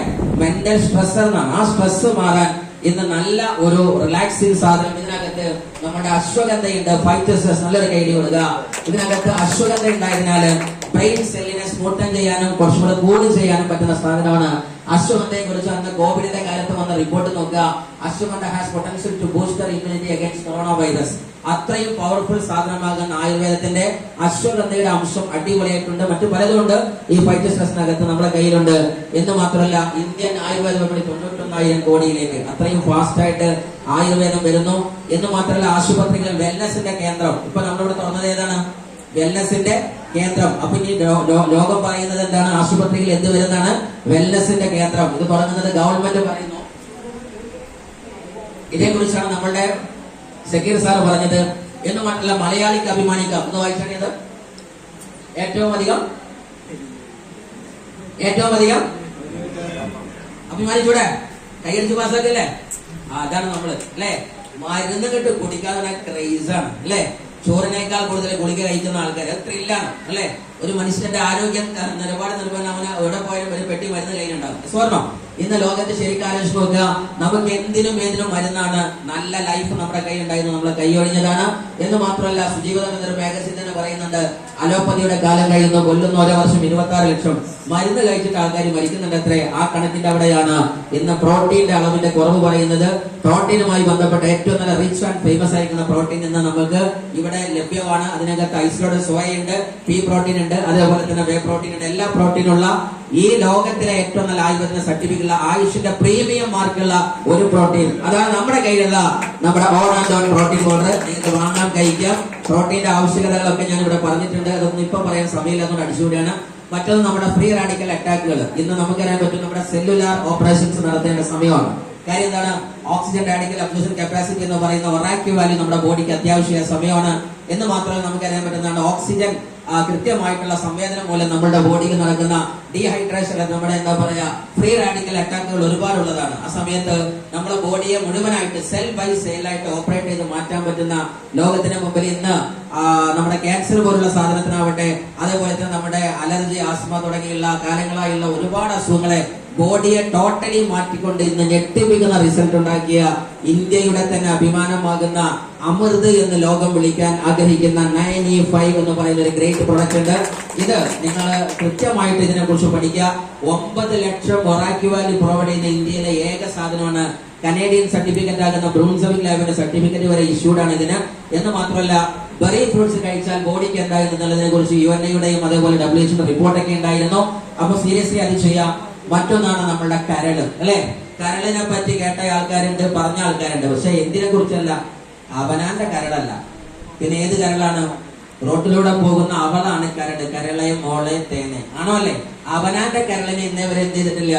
മെന്റൽ സ്ട്രെസ് എന്നാണ്. ആ സ്ട്രെസ് മാറാൻ ഇന്ന് നല്ല ഒരു റിലാക്സിങ് സാധനം ഇതിനകത്ത് നമ്മുടെ അശ്വഗന്ധയുണ്ട്. Fight stress. നല്ലൊരു കൈഡി കൊടുക്കുക. ഇതിനകത്ത് അശ്വഗന്ധ ഉണ്ടായതിനാല് ബ്രെയിൻ സെല്ലിനെ സ്മൂട്ടൻ ചെയ്യാനും കുറച്ചുകൂടെ കൂൾ ചെയ്യാനും പറ്റുന്ന സാധനമാണ്. അശ്വഗന്ധയെ കുറിച്ച് അന്ന് കോവിഡിന്റെ കാലത്ത് വന്ന റിപ്പോർട്ട് നോക്കുക. Ashwagandha has potential to booster immunity against corona virus. അത്രയും പവർഫുൾ സാധനമാകുന്ന ആയുർവേദത്തിന്റെ അശ്വഗന്ധയുടെ അംശം അടിപൊളിയായിട്ടുണ്ട്. മറ്റു പലതുകൊണ്ട് ഈ ഫൈറ്റ് സ്ട്രെസ്സിനകത്ത് നമ്മുടെ കയ്യിലുണ്ട്. എന്ന് മാത്രമല്ല ഇന്ത്യൻ ആയുർവേദ വിപണി 91,000 കോടിയിലേക്ക് അത്രയും ഫാസ്റ്റ് ആയിട്ട് ആയുർവേദം വരുന്നു. എന്ന് മാത്രമല്ല ആശുപത്രികൾ വെൽനസിന്റെ കേന്ദ്രം. ഇപ്പൊ നമ്മളിവിടെ തുറന്നത് ഏതാണ്? വെൽനസിന്റെ കേന്ദ്രം. അപ്പൊ ഇനി ലോകം പറയുന്നത് എന്താണ്? ആശുപത്രികൾ എന്ത് വരുന്നതാണ്? വെൽനസിന്റെ കേന്ദ്രം. ഇത് തുടങ്ങുന്നത് ഗവൺമെന്റ് പറയുന്നു. ഇതേക്കുറിച്ചാണ് നമ്മളുടെ സക്കീർ സാർ പറഞ്ഞത്. എന്ന് മാത്രമല്ല മലയാളിക്ക് അഭിമാനിക്കാം എന്ന് വായിച്ചത് ഏറ്റവും അധികം അഭിമാനിച്ചൂടെ? കൈയടിച്ച് പാസ്സാക്കല്ലേ? അതാണ് നമ്മള് അല്ലെ. മരുന്ന് കെട്ട് കുടിക്കാതെ ക്രൈസാണ് അല്ലെ. ചോറിനേക്കാൾ കൂടുതൽ ഗുളിക കഴിക്കുന്ന ആൾക്കാർ ത്രില്ലാണ് അല്ലെ. ഒരു മനുഷ്യന്റെ ആരോഗ്യം നിലപാട് നിർവഹണം അവന് എവിടെ പോയാലും ഒരു പെട്ടി മരുന്ന് കയ്യിലുണ്ടാവും. സ്വർണം. ഇന്ന് ലോകത്ത് ശരിക്കും ആലോചിച്ച് നോക്കുക, നമുക്ക് എന്തിനും ഏതിനും മരുന്നാണ്. നല്ല ലൈഫ് നമ്മുടെ കയ്യിലുണ്ടായിരുന്നു, നമ്മളെ കൈയൊഴിഞ്ഞതാണ്. എന്ന് മാത്രമല്ല സുജീവിതം എന്നൊരു മാഗസിൻ തന്നെ പറയുന്നുണ്ട്, അലോപ്പതിയുടെ കാലം കഴിയുന്നു, കൊല്ലുന്ന ഓരോ വർഷം 26 ലക്ഷം മരുന്ന് കഴിച്ചിട്ട് ആൾക്കാർ മരിക്കുന്നുണ്ട് അത്രേ. ആ കണക്കിന്റെ അവിടെയാണ് ഇന്ന് പ്രോട്ടീന്റെ അളവിന്റെ കുറവ് പറയുന്നത്. പ്രോട്ടീനുമായി ബന്ധപ്പെട്ട ഏറ്റവും നല്ല റിച്ച് ആൻഡ് ഫേമസ് ആയിരിക്കുന്ന പ്രോട്ടീൻ ഇന്ന് നമുക്ക് ഇവിടെ ലഭ്യമാണ്. അതിനകത്ത് ഐസോഡ് സോയുണ്ട്, പി പ്രോട്ടീൻ ഉണ്ട്, അതേപോലെ തന്നെ വേ പ്രോട്ടീൻ ഉണ്ട്. എല്ലാ പ്രോട്ടീനുള്ള ഈ ലോകത്തിലെ ഏറ്റവും നല്ല ആയുർവേദ സർട്ടിഫിക്കറ്റ് ആയുഷിന്റെ പ്രീമിയം മാർക്കുള്ള ഒരു പ്രോട്ടീൻ, അതാണ് നമ്മുടെ കയ്യിലുള്ള നമ്മുടെ on and on protein powder. നിങ്ങൾക്ക് വാങ്ങാൻ കഴിക്കാം. പ്രോട്ടീന്റെ ആവശ്യകതകളൊക്കെ ഞാൻ ഇവിടെ പറഞ്ഞിട്ടുണ്ട്. അതൊന്നും ഇപ്പൊ പറയാൻ സമയമില്ല, അതുകൊണ്ട് അടിച്ചുകൂടിയാണ്. മറ്റൊന്ന് നമ്മുടെ ഫ്രീ റാഡിക്കൽ അറ്റാക്കുകൾ. ഇന്ന് നമുക്കറിയാൻ പറ്റും നമ്മുടെ സെല്ലുലാർ ഓപ്പറേഷൻസ് നടത്തേണ്ട സമയമാണ്. കാര്യം എന്താണ്? ഓക്സിജൻ റാഡിക്കൽ അബ്സോർപ്ഷൻ കപ്പാസിറ്റി എന്ന് പറയുന്ന ഒറാക്റ്റീവ് വാല്യൂ നമ്മുടെ ബോഡിക്ക് അത്യാവശ്യ സമയമാണ്. എന്ന് മാത്രമല്ല നമുക്കറിയാൻ പറ്റുന്നതാണ് ഓക്സിജൻ കൃത്യമായിട്ടുള്ള സംവേദനം മൂലം നമ്മുടെ ബോഡിയിൽ നടക്കുന്ന ഡീഹൈഡ്രേഷൻ, നമ്മുടെ എന്താ പറയാ ഫ്രീ റാഡിക്കൽ അറ്റാക്കുകൾ ഒരുപാടുള്ളതാണ്. ആ സമയത്ത് നമ്മുടെ ബോഡിയെ മുഴുവനായിട്ട് സെൽ ബൈ സെല്ലായിട്ട് ഓപ്പറേറ്റ് ചെയ്ത് മാറ്റാൻ പറ്റുന്ന ലോകത്തിന് മുമ്പിൽ ഇന്ന് നമ്മുടെ ക്യാൻസർ പോലുള്ള സാധനത്തിനാവട്ടെ, അതേപോലെ തന്നെ നമ്മുടെ അലർജി, ആസ്മ തുടങ്ങിയുള്ള കാലങ്ങളായുള്ള ഒരുപാട് അസുഖങ്ങളെ ബോഡിയെ ടോട്ടലി മാറ്റിക്കൊണ്ട് ഇന്ന് ഞെട്ടിപ്പിക്കുന്ന റിസൾട്ട് ഉണ്ടാക്കിയ ഇന്ത്യയുടെ തന്നെ അഭിമാനമാകുന്ന അമൃത് എന്ന് ലോകം വിളിക്കാൻ ആഗ്രഹിക്കുന്ന 9E5 എന്ന് പറയുന്ന ഒരു ഗ്രേറ്റ് പ്രൊഡക്റ്റ് ഉണ്ട്. ഇത് നിങ്ങൾ കൃത്യമായിട്ട് ഇതിനെ കുറിച്ച് പഠിക്കുക. 9 ലക്ഷം ഒറാക്യു വാല്യൂ പ്രൊവൈഡ് ചെയ്യുന്ന ഇന്ത്യയിലെ ഏക സാധനമാണ്. കനേഡിയൻ സർട്ടിഫിക്കറ്റ് ആകുന്ന ബ്രൂൺസവിക് ലാബിന്റെ സർട്ടിഫിക്കറ്റ് വരെ ഇഷ്യൂഡ് ആണ് ഇതിന്. എന്ന് മാത്രമല്ല, ബെറി ഫ്രൂട്ട്സ് കഴിച്ചാൽ ബോഡിക്ക് എന്തായിരുന്നു എന്നുള്ളതിനെ കുറിച്ച് UNAയുടെയും അതേപോലെ WHO റിപ്പോർട്ടൊക്കെ ഉണ്ടായിരുന്നു. അപ്പൊ സീരിയസ്ലി അത് ചെയ്യാം. മറ്റൊന്നാണ് നമ്മളുടെ കരള്, അല്ലെ? കരളിനെ പറ്റി കേട്ട ആൾക്കാരുണ്ട്, പറഞ്ഞ ആൾക്കാരുണ്ട്. പക്ഷെ എന്തിനെ കുറിച്ചല്ല, അവനാന്റെ കരളല്ല. പിന്നെ ഏത് കരളാണ്? റോട്ടിലൂടെ പോകുന്ന അവളാണ് കരട്. കരളയും മോളയും തേനെ ആണോ അല്ലേ? അവനാന്റെ കരളിനെ ഇന്നേവരെ എന്ത് ചെയ്തിട്ടില്ല?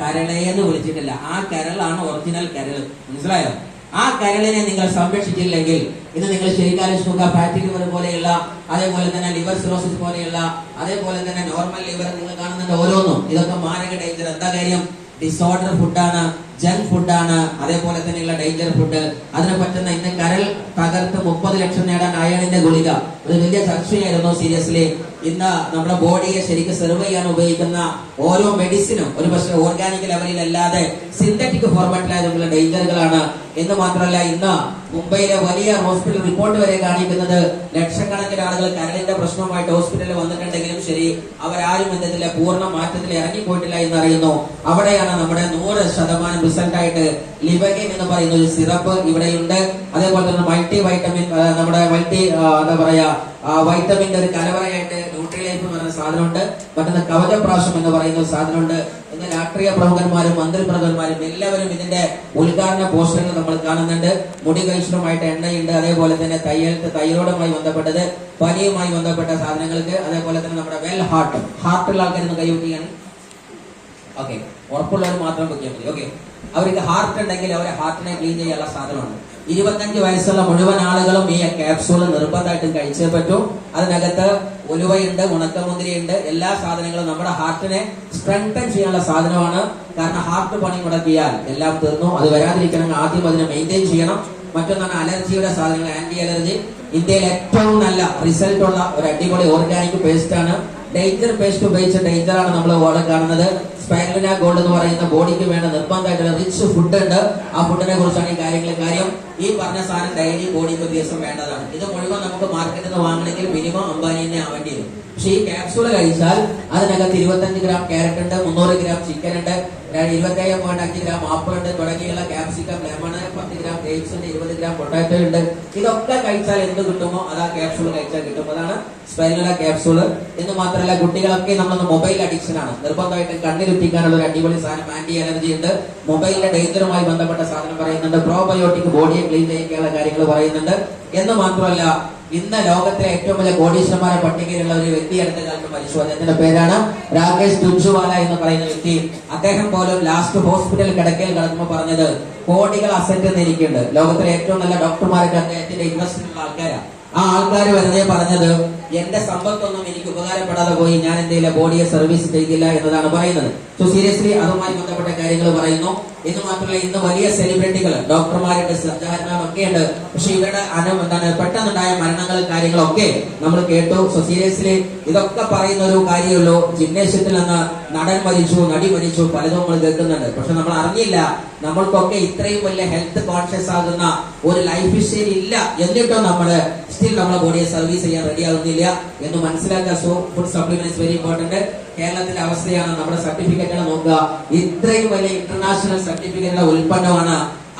കരളയെന്ന് വിളിച്ചിട്ടില്ല. ആ കരളാണ് ഒറിജിനൽ കരൾ. മനസ്സിലായോ? ആ കരളിനെ നിങ്ങൾ സംരക്ഷിച്ചില്ലെങ്കിൽ ഇന്ന് നിങ്ങൾ ശരിക്കാലിഷ്ണ ഫാറ്റി ലിവർ പോലെയുള്ള, അതേപോലെ തന്നെ ലിവർ സിറോസിസ് പോലെയുള്ള, അതേപോലെ തന്നെ നോർമൽ ലിവർ നിങ്ങൾ കാണുന്നുണ്ട് ഓരോന്നും. ഇതൊക്കെ മാരക ഡേഞ്ചർ. എന്താ കാര്യം? ഡിസോർഡർ ഫുഡാണ്, ജങ്ക് ഫുഡാണ്, അതേപോലെ തന്നെയുള്ള ഡേഞ്ചർ ഫുഡ്. അതിനെ പറ്റുന്ന ഇന്ന് കരൾ തകർത്ത് 30 ലക്ഷം നേടാൻ അയണിന്റെ ഗുളിക ഒരു വലിയ ചർച്ചയായിരുന്നു. സീരിയസ്ലി ഇന്ന് നമ്മുടെ ബോഡിയെ ശരിക്കും സെർവ് ചെയ്യാൻ ഉപയോഗിക്കുന്ന ഓരോ മെഡിസിനും ഒരു പക്ഷേ ഓർഗാനിക് ലെവലിൽ അല്ലാതെ സിന്തറ്റിക് ഫോർമാറ്റിലായതുള്ള ഡേഞ്ചറുകളാണ്. എന്ന് മാത്രമല്ല, ഇന്ന് മുംബൈയിലെ വലിയ ഹോസ്പിറ്റൽ റിപ്പോർട്ട് വരെ കാണിക്കുന്നത് ലക്ഷക്കണക്കിന് ആളുകൾ കരളിന്റെ പ്രശ്നവുമായിട്ട് ഹോസ്പിറ്റലിൽ വന്നിട്ടുണ്ടെങ്കിലും ശരി, അവരാരും ഇതിലെ പൂർണ്ണ മാറ്റത്തിൽ ഇറങ്ങിപ്പോയിട്ടില്ല എന്നറിയുന്നു. അവിടെയാണ് നമ്മുടെ 100% റിസൾട്ട് ആയിട്ട് ലിബഗിൻ എന്ന് പറയുന്ന ഒരു സിറപ്പ് ഇവിടെയുണ്ട്. അതേപോലെ തന്നെ മൾട്ടി വൈറ്റമിൻ, നമ്മുടെ മൾട്ടി എന്താ പറയാ വൈറ്റമിന്റെ ഒരു കലവറയായിട്ട് ന്യൂട്രിലൈഫ് എന്ന് പറയുന്ന സാധനമുണ്ട്. മറ്റൊന്ന് കവചപ്രാശം എന്ന് പറയുന്ന ഒരു സാധനമുണ്ട്. ഇന്ന് രാഷ്ട്രീയ പ്രമുഖന്മാരും മന്ത്രിപ്രമുഖന്മാരും എല്ലാവരും ഇതിന്റെ ഉദ്ഘാടന പോസ്റ്ററുകൾ നമ്മൾ കാണുന്നുണ്ട്. മുടി കഴിച്ചിട്ടുമായിട്ട് എണ്ണയുണ്ട്. അതേപോലെ തന്നെ തൈറോയിഡുമായി ബന്ധപ്പെട്ടത്, പനിയുമായി ബന്ധപ്പെട്ട സാധനങ്ങൾക്ക്, അതേപോലെ തന്നെ നമ്മുടെ വെൽ ഹാർട്ടുള്ള ആൾക്കാരൊന്ന് കൈവയ്ക്കുകയാണ്. ഓക്കെ, ഉറപ്പുള്ളവർ മാത്രം വെക്കാൻ മതി. ഓക്കെ, അവർക്ക് ഹാർട്ട് ഉണ്ടെങ്കിൽ അവരെ ഹാർട്ടിനെ ക്ലീൻ ചെയ്യാനുള്ള സാധനമാണ്. 25 വയസ്സുള്ള മുഴുവൻ ആളുകളും ഈ ക്യാപ്സൂൾ നിർബന്ധമായിട്ടും കഴിച്ചേ പറ്റൂ. അതിനകത്ത് ഉലുവയുണ്ട്, ഉണക്കമുന്തിരിയുണ്ട്, എല്ലാ സാധനങ്ങളും നമ്മുടെ ഹാർട്ടിനെ സ്ട്രെങ്തൻ ചെയ്യാനുള്ള സാധനമാണ്. കാരണം ഹാർട്ട് പണി മുടക്കിയാൽ എല്ലാം തീർന്നു. അത് വരാതിരിക്കണമെങ്കിൽ ആദ്യം അതിനെ മെയിൻറ്റെയിൻ ചെയ്യണം. മറ്റൊന്നാണ് അലർജിയുടെ സാധനങ്ങൾ, ആന്റി അലർജി. ഇന്ത്യയിൽ ഏറ്റവും നല്ല റിസൾട്ട് ഉള്ള ഒരു അടിപൊളി ഓർഗാനിക് പേസ്റ്റ് ആണ്. ഡേഞ്ചർ പേസ്റ്റ് ഉപയോഗിച്ച ഡേഞ്ചറാണ് നമ്മൾ ഓടെ കാണുന്നത്. സ്പൈറുലിന ഗോൾഡ് എന്ന് പറയുന്ന ബോഡിക്ക് വേണ്ട നിർബന്ധമായിട്ടുള്ള റിച്ച് ഫുഡ് ഉണ്ട്. ആ ഫുഡിനെ കുറിച്ചാണ് ഈ കാര്യം. ഈ പറഞ്ഞ സാധനം ഡെയിലി ബോഡിക്ക് ദിവസം വേണ്ടതാണ്. ഇത് മുഴുവൻ നമുക്ക് മാർക്കറ്റിൽ നിന്ന് വാങ്ങണമെങ്കിൽ മിനിമം 50 തന്നെ ആവേണ്ടി വരും. പക്ഷെ ഈ ക്യാപ്സൂള് കഴിച്ചാൽ അതിനകത്ത് 25 ഗ്രാം ക്യാരറ്റ് ഉണ്ട്, 300 ഗ്രാം ചിക്കൻ ഉണ്ട്, 27.5 ഗ്രാം ആപ്പിൾ ഉണ്ട്, തുടങ്ങിയുള്ള ക്യാപ്സിക്കം, ലെമൺ, 10 ഗ്രാം ഗ്രേപ്സ് ഉണ്ട്, 20 ഗ്രാം പൊട്ടാറ്റോ ഉണ്ട്. ഇതൊക്കെ കഴിച്ചാൽ എന്ത് കിട്ടുമോ അത് ആ ക്യാപ്സൂൾ കഴിച്ചാൽ കിട്ടും. അതാണ് സ്പൈറുലിന ക്യാപ്സൂള്. എന്ന് മാത്രമല്ല, കുട്ടികളൊക്കെ നമ്മളൊന്ന് മൊബൈൽ അഡിക്ഷൻ ആണ്. നിർബന്ധമായിട്ട് കണ്ണിലുറ്റിക്കാനുള്ള ഒരു അടിപൊളി സാധനം, ആന്റി അലർജി ഉണ്ട്. മൊബൈലിന്റെ ഡേഞ്ചറുമായി ബന്ധപ്പെട്ട സാധനം പറയുന്നുണ്ട്. പ്രോബയോട്ടിക് ബോഡിയെ ക്ലീൻ ചെയ്യാനുള്ള കാര്യങ്ങൾ പറയുന്നുണ്ട്. എന്ന് മാത്രമല്ല, ഇന്ന് ലോകത്തിലെ ഏറ്റവും വലിയ കോടീശ്വരന്മാരെ പട്ടികയിലുള്ള ഒരു വ്യക്തി അടുത്ത കാലത്ത് മരിച്ചു. അദ്ദേഹത്തിന്റെ പേരാണ് രാകേഷ് ജുൻജുവാല എന്ന് പറയുന്ന വ്യക്തി. അദ്ദേഹം പോലും ലാസ്റ്റ് ഹോസ്പിറ്റൽ കിടക്കയിൽ കിടക്കുമ്പോൾ പറഞ്ഞത് കോടികൾ അസറ്റ് എന്നിരിക്കുന്നുണ്ട്. ലോകത്തിലെ ഏറ്റവും നല്ല ഡോക്ടർമാരൊക്കെ അദ്ദേഹത്തിന്റെ ഇൻവെസ്റ്റ്മെന്റ് ആൾക്കാരാണ്. ആ ആൾക്കാർ വെറുതെ പറഞ്ഞത് എന്റെ സമ്പത്തൊന്നും എനിക്ക് ഉപകാരപ്പെടാതെ പോയി, ഞാൻ എന്തെങ്കിലും ബോഡിയെ സർവീസ് ചെയ്തില്ല എന്നതാണ് പറയുന്നത്. സോ സീരിയസ്ലി അതുമായി ബന്ധപ്പെട്ട കാര്യങ്ങൾ പറയുന്നു. എന്ന് മാത്രമല്ല, ഇന്ന് വലിയ സെലിബ്രിറ്റികൾ, ഡോക്ടർമാരുടെ, സർജാന്മാരൊക്കെ ഉണ്ട്. പക്ഷെ ഇവരുടെ പെട്ടെന്നുണ്ടായ മരണങ്ങളും കാര്യങ്ങളൊക്കെ നമ്മൾ കേട്ടു. സോ സീരിയസ്ലി ഇതൊക്കെ പറയുന്ന ഒരു കാര്യമുള്ളൂ. ജിംനേഷ്യത്തിൽ നിന്ന് നടൻ മരിച്ചു, നടി മരിച്ചു, പലതും നമ്മൾ കേൾക്കുന്നുണ്ട്. പക്ഷെ നമ്മൾ അറിഞ്ഞില്ല നമ്മൾക്കൊക്കെ ഇത്രയും വലിയ ഹെൽത്ത് കോൺഷ്യസ് ആകുന്ന ഒരു ലൈഫ് സ്റ്റൈൽ ഇല്ല. എന്നിട്ടും നമ്മള് സ്റ്റിൽ നമ്മളെ ബോഡിയെ സർവീസ് ചെയ്യാൻ റെഡി ആകുന്നില്ല എന്ന് മനസ്സിലാക്കുക. So food supplement is very important. കേരളത്തിലെ അവസ്ഥയാണ്. നമ്മുടെ സർട്ടിഫിക്കറ്റുകൾ നോക്കുക. ഇത്രയും വലിയ ഇന്റർനാഷണൽ സർട്ടിഫിക്കറ്റുള്ള ഉൽപ്പന്നമാണ്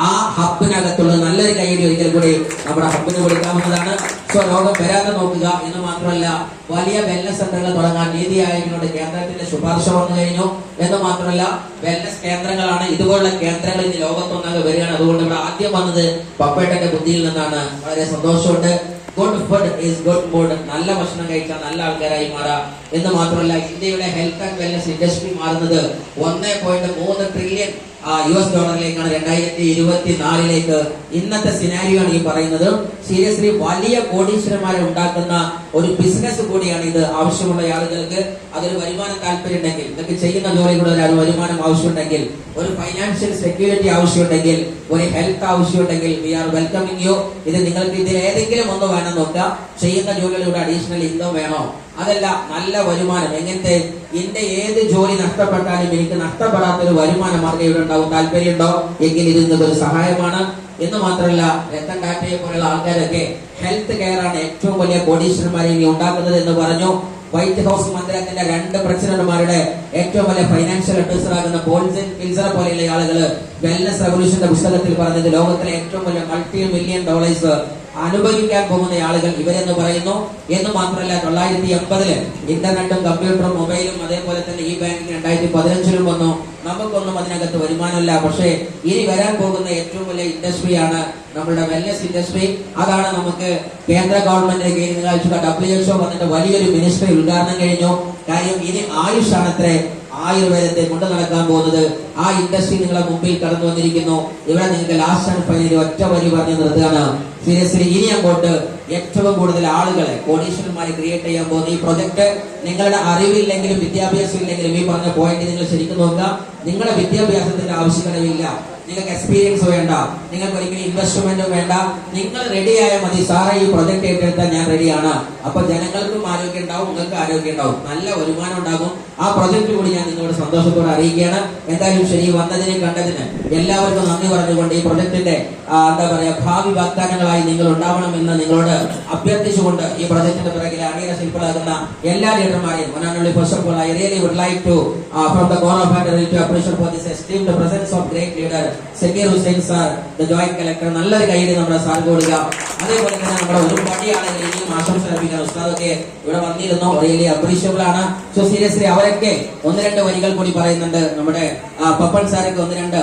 ആ ഹബിനകത്തുള്ളത്. നല്ലൊരു കൈയ്യടി ഒരിക്കൽ കൂടി നമ്മുടെ ഹബിന് കൊടുക്കാവുന്നതാണ്. സോ രോഗം വരാതെ നോക്കുക. എന്ന് മാത്രമല്ല, വലിയ വെൽനസ് സെന്ററുകൾ തുടങ്ങാൻ നീതി ആയോഗിനോട് കേന്ദ്രത്തിന്റെ ശുപാർശ വന്നു കഴിഞ്ഞു. എന്ന് മാത്രമല്ല, വെൽനസ് കേന്ദ്രങ്ങളാണ്. ഇതുപോലുള്ള കേന്ദ്രങ്ങൾ ഇന്ന് ലോകത്തൊന്നാകെ വരികയാണ്. അതുകൊണ്ട് ഇവിടെ ആദ്യം വന്നത് പപ്പേട്ടന്റെ ബുദ്ധിയിൽ നിന്നാണ്. വളരെ സന്തോഷമുണ്ട്. Good food is good mood. നല്ല ഭക്ഷണം കഴിച്ചാൽ നല്ല ആൾക്കാരായി മാറാം. എന്ന് മാത്രമല്ല, ഇന്ത്യയുടെ ഹെൽത്ത് ആൻഡ് വെൽനസ് ഇൻഡസ്ട്രി മാറുന്നത് 1.3 ട്രില്യൺ US ഡോളറിലേക്കാണ് 2024 ഇന്നത്തെ സിനാരിയോ ആണ് ഈ പറയുന്നത്. സീരിയസ്ലി വലിയ കോടീശ്വരന്മാരെ ഉണ്ടാക്കുന്ന ഒരു ബിസിനസ് കൂടിയാണ് ഇത്. ആവശ്യമുള്ള ആളുകൾക്ക് അതൊരു വരുമാനം താല്പര്യം ഉണ്ടെങ്കിൽ, നിങ്ങൾക്ക് ചെയ്യുന്ന ജോലികളുടെ ഒരു വരുമാനം ആവശ്യമുണ്ടെങ്കിൽ, ഒരു ഫൈനാൻഷ്യൽ സെക്യൂരിറ്റി ആവശ്യമുണ്ടെങ്കിൽ, ഒരു ഹെൽത്ത് ആവശ്യമുണ്ടെങ്കിൽ, വി ആർ വെൽക്കമിങ് യു. ഇത് നിങ്ങൾക്ക് ഇതിൽ ഏതെങ്കിലും ഒന്ന് വേണം നോക്കുക. ചെയ്യുന്ന ജോലികളുടെ അഡീഷണൽ ഇൻകം വേണോ, അതല്ല നല്ല വരുമാനം. എങ്ങനത്തെ? എന്റെ ഏത് ജോലി നഷ്ടപ്പെട്ടാലും എനിക്ക് നഷ്ടപ്പെടാത്തൊരു വരുമാന മാർഗ്ഗം ഇവിടെ ഉണ്ടാവും. താല്പര്യമുണ്ടോ എങ്കിൽ ഇത് നിങ്ങൾക്ക് ഒരു സഹായമാണ്. എന്ന് മാത്രമല്ല, രത്തൻ ടാറ്റയെ പോലുള്ള ആൾക്കാരൊക്കെ ഹെൽത്ത് കെയർ ആണ് ഏറ്റവും വലിയ കോടീശ്വരന്മാരെ ഇനി ഉണ്ടാക്കുന്നത് എന്ന് പറഞ്ഞു. വൈറ്റ് ഹൗസ് മന്ദിരത്തിന്റെ 2 പ്രസിഡന്റുമാരുടെ ഏറ്റവും വലിയ ഫൈനാൻഷ്യൽ അഡ്വൈസർ ആകുന്ന പോൾസൺ പിൽസറെ പോലെയുള്ള ആളുകൾ വെൽനസ് റെവല്യൂഷന്റെ പുസ്തകത്തിൽ പറഞ്ഞത് ലോകത്തിലെ ഏറ്റവും വലിയ $multi-million അനുഭവിക്കാൻ പോകുന്ന ആളുകൾ ഇവരെന്ന് പറയുന്നു. എന്ന് മാത്രമല്ല, 1980 ഇന്റർനെറ്റും കമ്പ്യൂട്ടറും മൊബൈലും അതേപോലെ തന്നെ ഈ ബാങ്കിങ് 2015 വന്നു. നമുക്കൊന്നും അതിനകത്ത് വരുമാനമില്ല. പക്ഷേ ഇനി വരാൻ പോകുന്ന ഏറ്റവും വലിയ ഇൻഡസ്ട്രിയാണ് നമ്മളുടെ വെൽനസ് ഇൻഡസ്ട്രി. അതാണ് നമുക്ക് കേന്ദ്ര ഗവൺമെന്റിന്റെ കീഴിൽ WHO വന്നിട്ട് വലിയൊരു മിനിസ്ട്രി ഉദ്ഘാടനം കഴിഞ്ഞു. കാര്യം ഇനി ആയുഷാണത്രേ ആയുർവേദത്തെ കൊണ്ട് നടക്കാൻ പോകുന്നത്. ആ ഇൻഡസ്ട്രി നിങ്ങളെ മുമ്പിൽ കടന്നു വന്നിരിക്കുന്നു. ഇവിടെ നിങ്ങൾക്ക് ലാസ്റ്റ് ആൻഡ് ഫൈനലി ഒറ്റ വരി പറഞ്ഞ് നിർത്തുകയാണ്. സീരിയസ്ലി ഇനി അങ്ങോട്ട് ഏറ്റവും കൂടുതൽ ആളുകളെ കോടീശ്വരന്മാരെ ക്രിയേറ്റ് ചെയ്യാൻ പോകുന്ന ഈ പ്രൊജക്ട് നിങ്ങളുടെ അറിവില്ലെങ്കിലും വിദ്യാഭ്യാസം ഇല്ലെങ്കിലും ഈ പറഞ്ഞ പോയിന്റ് നിങ്ങൾ ശരിക്കും നോക്കുക. നിങ്ങളുടെ വിദ്യാഭ്യാസത്തിന്റെ ആവശ്യകതയില്ല, നിങ്ങൾക്ക് എക്സ്പീരിയൻസ് വേണ്ട, നിങ്ങൾക്ക് ഒരിക്കലും ഇൻവെസ്റ്റ്മെന്റും വേണ്ട. നിങ്ങൾ റെഡിയായ മതി. സാറേ ഈ പ്രൊജക്ട് ഏറ്റെടുത്താൽ ഞാൻ റെഡിയാണ്. അപ്പൊ ജനങ്ങൾക്കും ആരോഗ്യം ഉണ്ടാവും, നിങ്ങൾക്ക് ആരോഗ്യം ഉണ്ടാവും, നല്ല വരുമാനം ഉണ്ടാകും. ആ പ്രൊജക്ട് കൂടി ഞാൻ നിങ്ങളോട് സന്തോഷത്തോടെ അറിയിക്കുകയാണ്. എന്തായാലും ശരി, വന്നതിന് കണ്ടതിന് എല്ലാവർക്കും നന്ദി പറഞ്ഞുകൊണ്ട് ഈ പ്രൊജക്ടിന്റെ എന്താ പറയാ ഭാവി വാഗ്ദാനങ്ങളായി നിങ്ങൾ ഉണ്ടാവണമെന്ന് നിങ്ങളോട് അഭ്യർത്ഥിച്ചുകൊണ്ട് ഈ പ്രൊജക്ടിന്റെ പിറകിൽ അണിയറ ശില്പികളാകുന്ന എല്ലാ ലീഡർമാരെയും first of all I really would like to from the corner of heart to appreciate for this esteemed presence of great leader Zakir Hussain sir, the joint collector. നല്ലൊരു കൈയ്യടി നമ്മുടെ സാർ കൊടുക്കുക. അതേപോലെ തന്നെ നമ്മുടെ ഒരുപാട് ആളുകൾ ഇനിയും ആശംസ ലഭിക്കാൻ ഉസ്താദൊക്കെ ഇവിടെ വന്നിരുന്നു. റിയലി അപ്രീഷിയബിൾ ആണ്. സോ സീരിയസ്ലി അവരൊക്കെ 1-2 വരികൾ കൂടി പറയുന്നുണ്ട്. നമ്മുടെ പപ്പൻ സാറൊക്കെ 1-2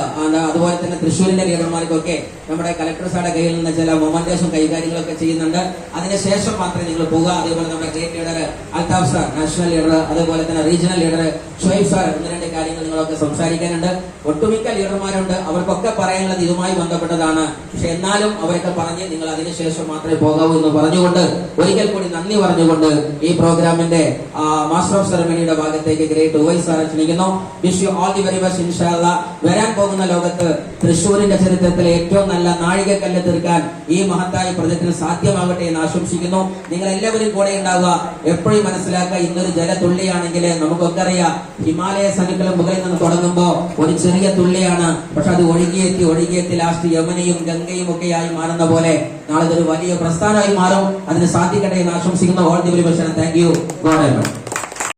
അതുപോലെ തന്നെ തൃശ്ശൂരിന്റെ ലീഡർമാർക്കൊക്കെ നമ്മുടെ കളക്ടർ സാറുടെ കയ്യിൽ നിന്ന് ചില മൊമെന്റേഷൻ കൈകാര്യങ്ങളൊക്കെ ചെയ്യുന്നുണ്ട്. അതിനുശേഷം മാത്രമേ നിങ്ങൾ പോകുക. അതേപോലെ നമ്മുടെ great leader Althaf sir, national leader, അതേപോലെ തന്നെ റീജിയണൽ ലീഡർ ഷുഹൈബ് സാർ, 1-2 കാര്യങ്ങൾ നിങ്ങളൊക്കെ സംസാരിക്കാനുണ്ട്. ഒട്ടുമിക്ക ലീഡർമാരുണ്ട്, അവർക്കൊക്കെ പറയാനുള്ളത് ഇതുമായി ബന്ധപ്പെട്ടതാണ്. പക്ഷെ എന്നാലും അവരൊക്കെ പറഞ്ഞ് നിങ്ങൾ അതിനുശേഷം മാത്രമേ പോകാവൂ എന്ന് പറഞ്ഞുകൊണ്ട് ഒരിക്കൽ കൂടി നന്ദി പറഞ്ഞുകൊണ്ട് ഈ പ്രോഗ്രാമിന്റെ മാസ്റ്റർ ഓഫ് സെറമണിയുടെ ഭാഗത്തേക്ക് ഗ്രേറ്റ് ഉവൈസ് സാറെ ക്ഷണിക്കുന്നു. Wish you all the very much. ഇൻഷാ അല്ലാഹ് വരാൻ പോകുന്ന ലോകത്ത് തൃശ്ശൂരിന്റെ ചരിത്രത്തിലെ ഏറ്റവും നല്ല നാഴികക്കല്ല് തീർക്കാൻ ഈ മഹത്തായ പ്രൊജക്ടിന് സാധ്യമാകട്ടെ എന്ന് ആശംസിക്കുന്നു. നിങ്ങൾ എല്ലാവരും കൂടെ ഉണ്ടാവുക. എപ്പോഴും മനസ്സിലാക്കുക, ഇന്നൊരു ജലതുള്ളിയാണെങ്കിൽ നമുക്കൊക്കെ അറിയാം, ഹിമാലയ സനുക്കളും മുകളിൽ നിന്ന് തുടങ്ങുമ്പോ ഒരു ചെറിയ തുള്ളിയാണ്. പക്ഷെ അത് ഒഴുകിയെത്തി ലാസ്റ്റ് യമുനയും ഗംഗയും ഒക്കെയായി മാറുന്ന പോലെ നാളെ ഇതൊരു വലിയ പ്രസ്ഥാനമായി മാറും. അതിന് സാധിക്കട്ടെ എന്ന് ആശംസിക്കുന്നു. All the very much. Thank you. God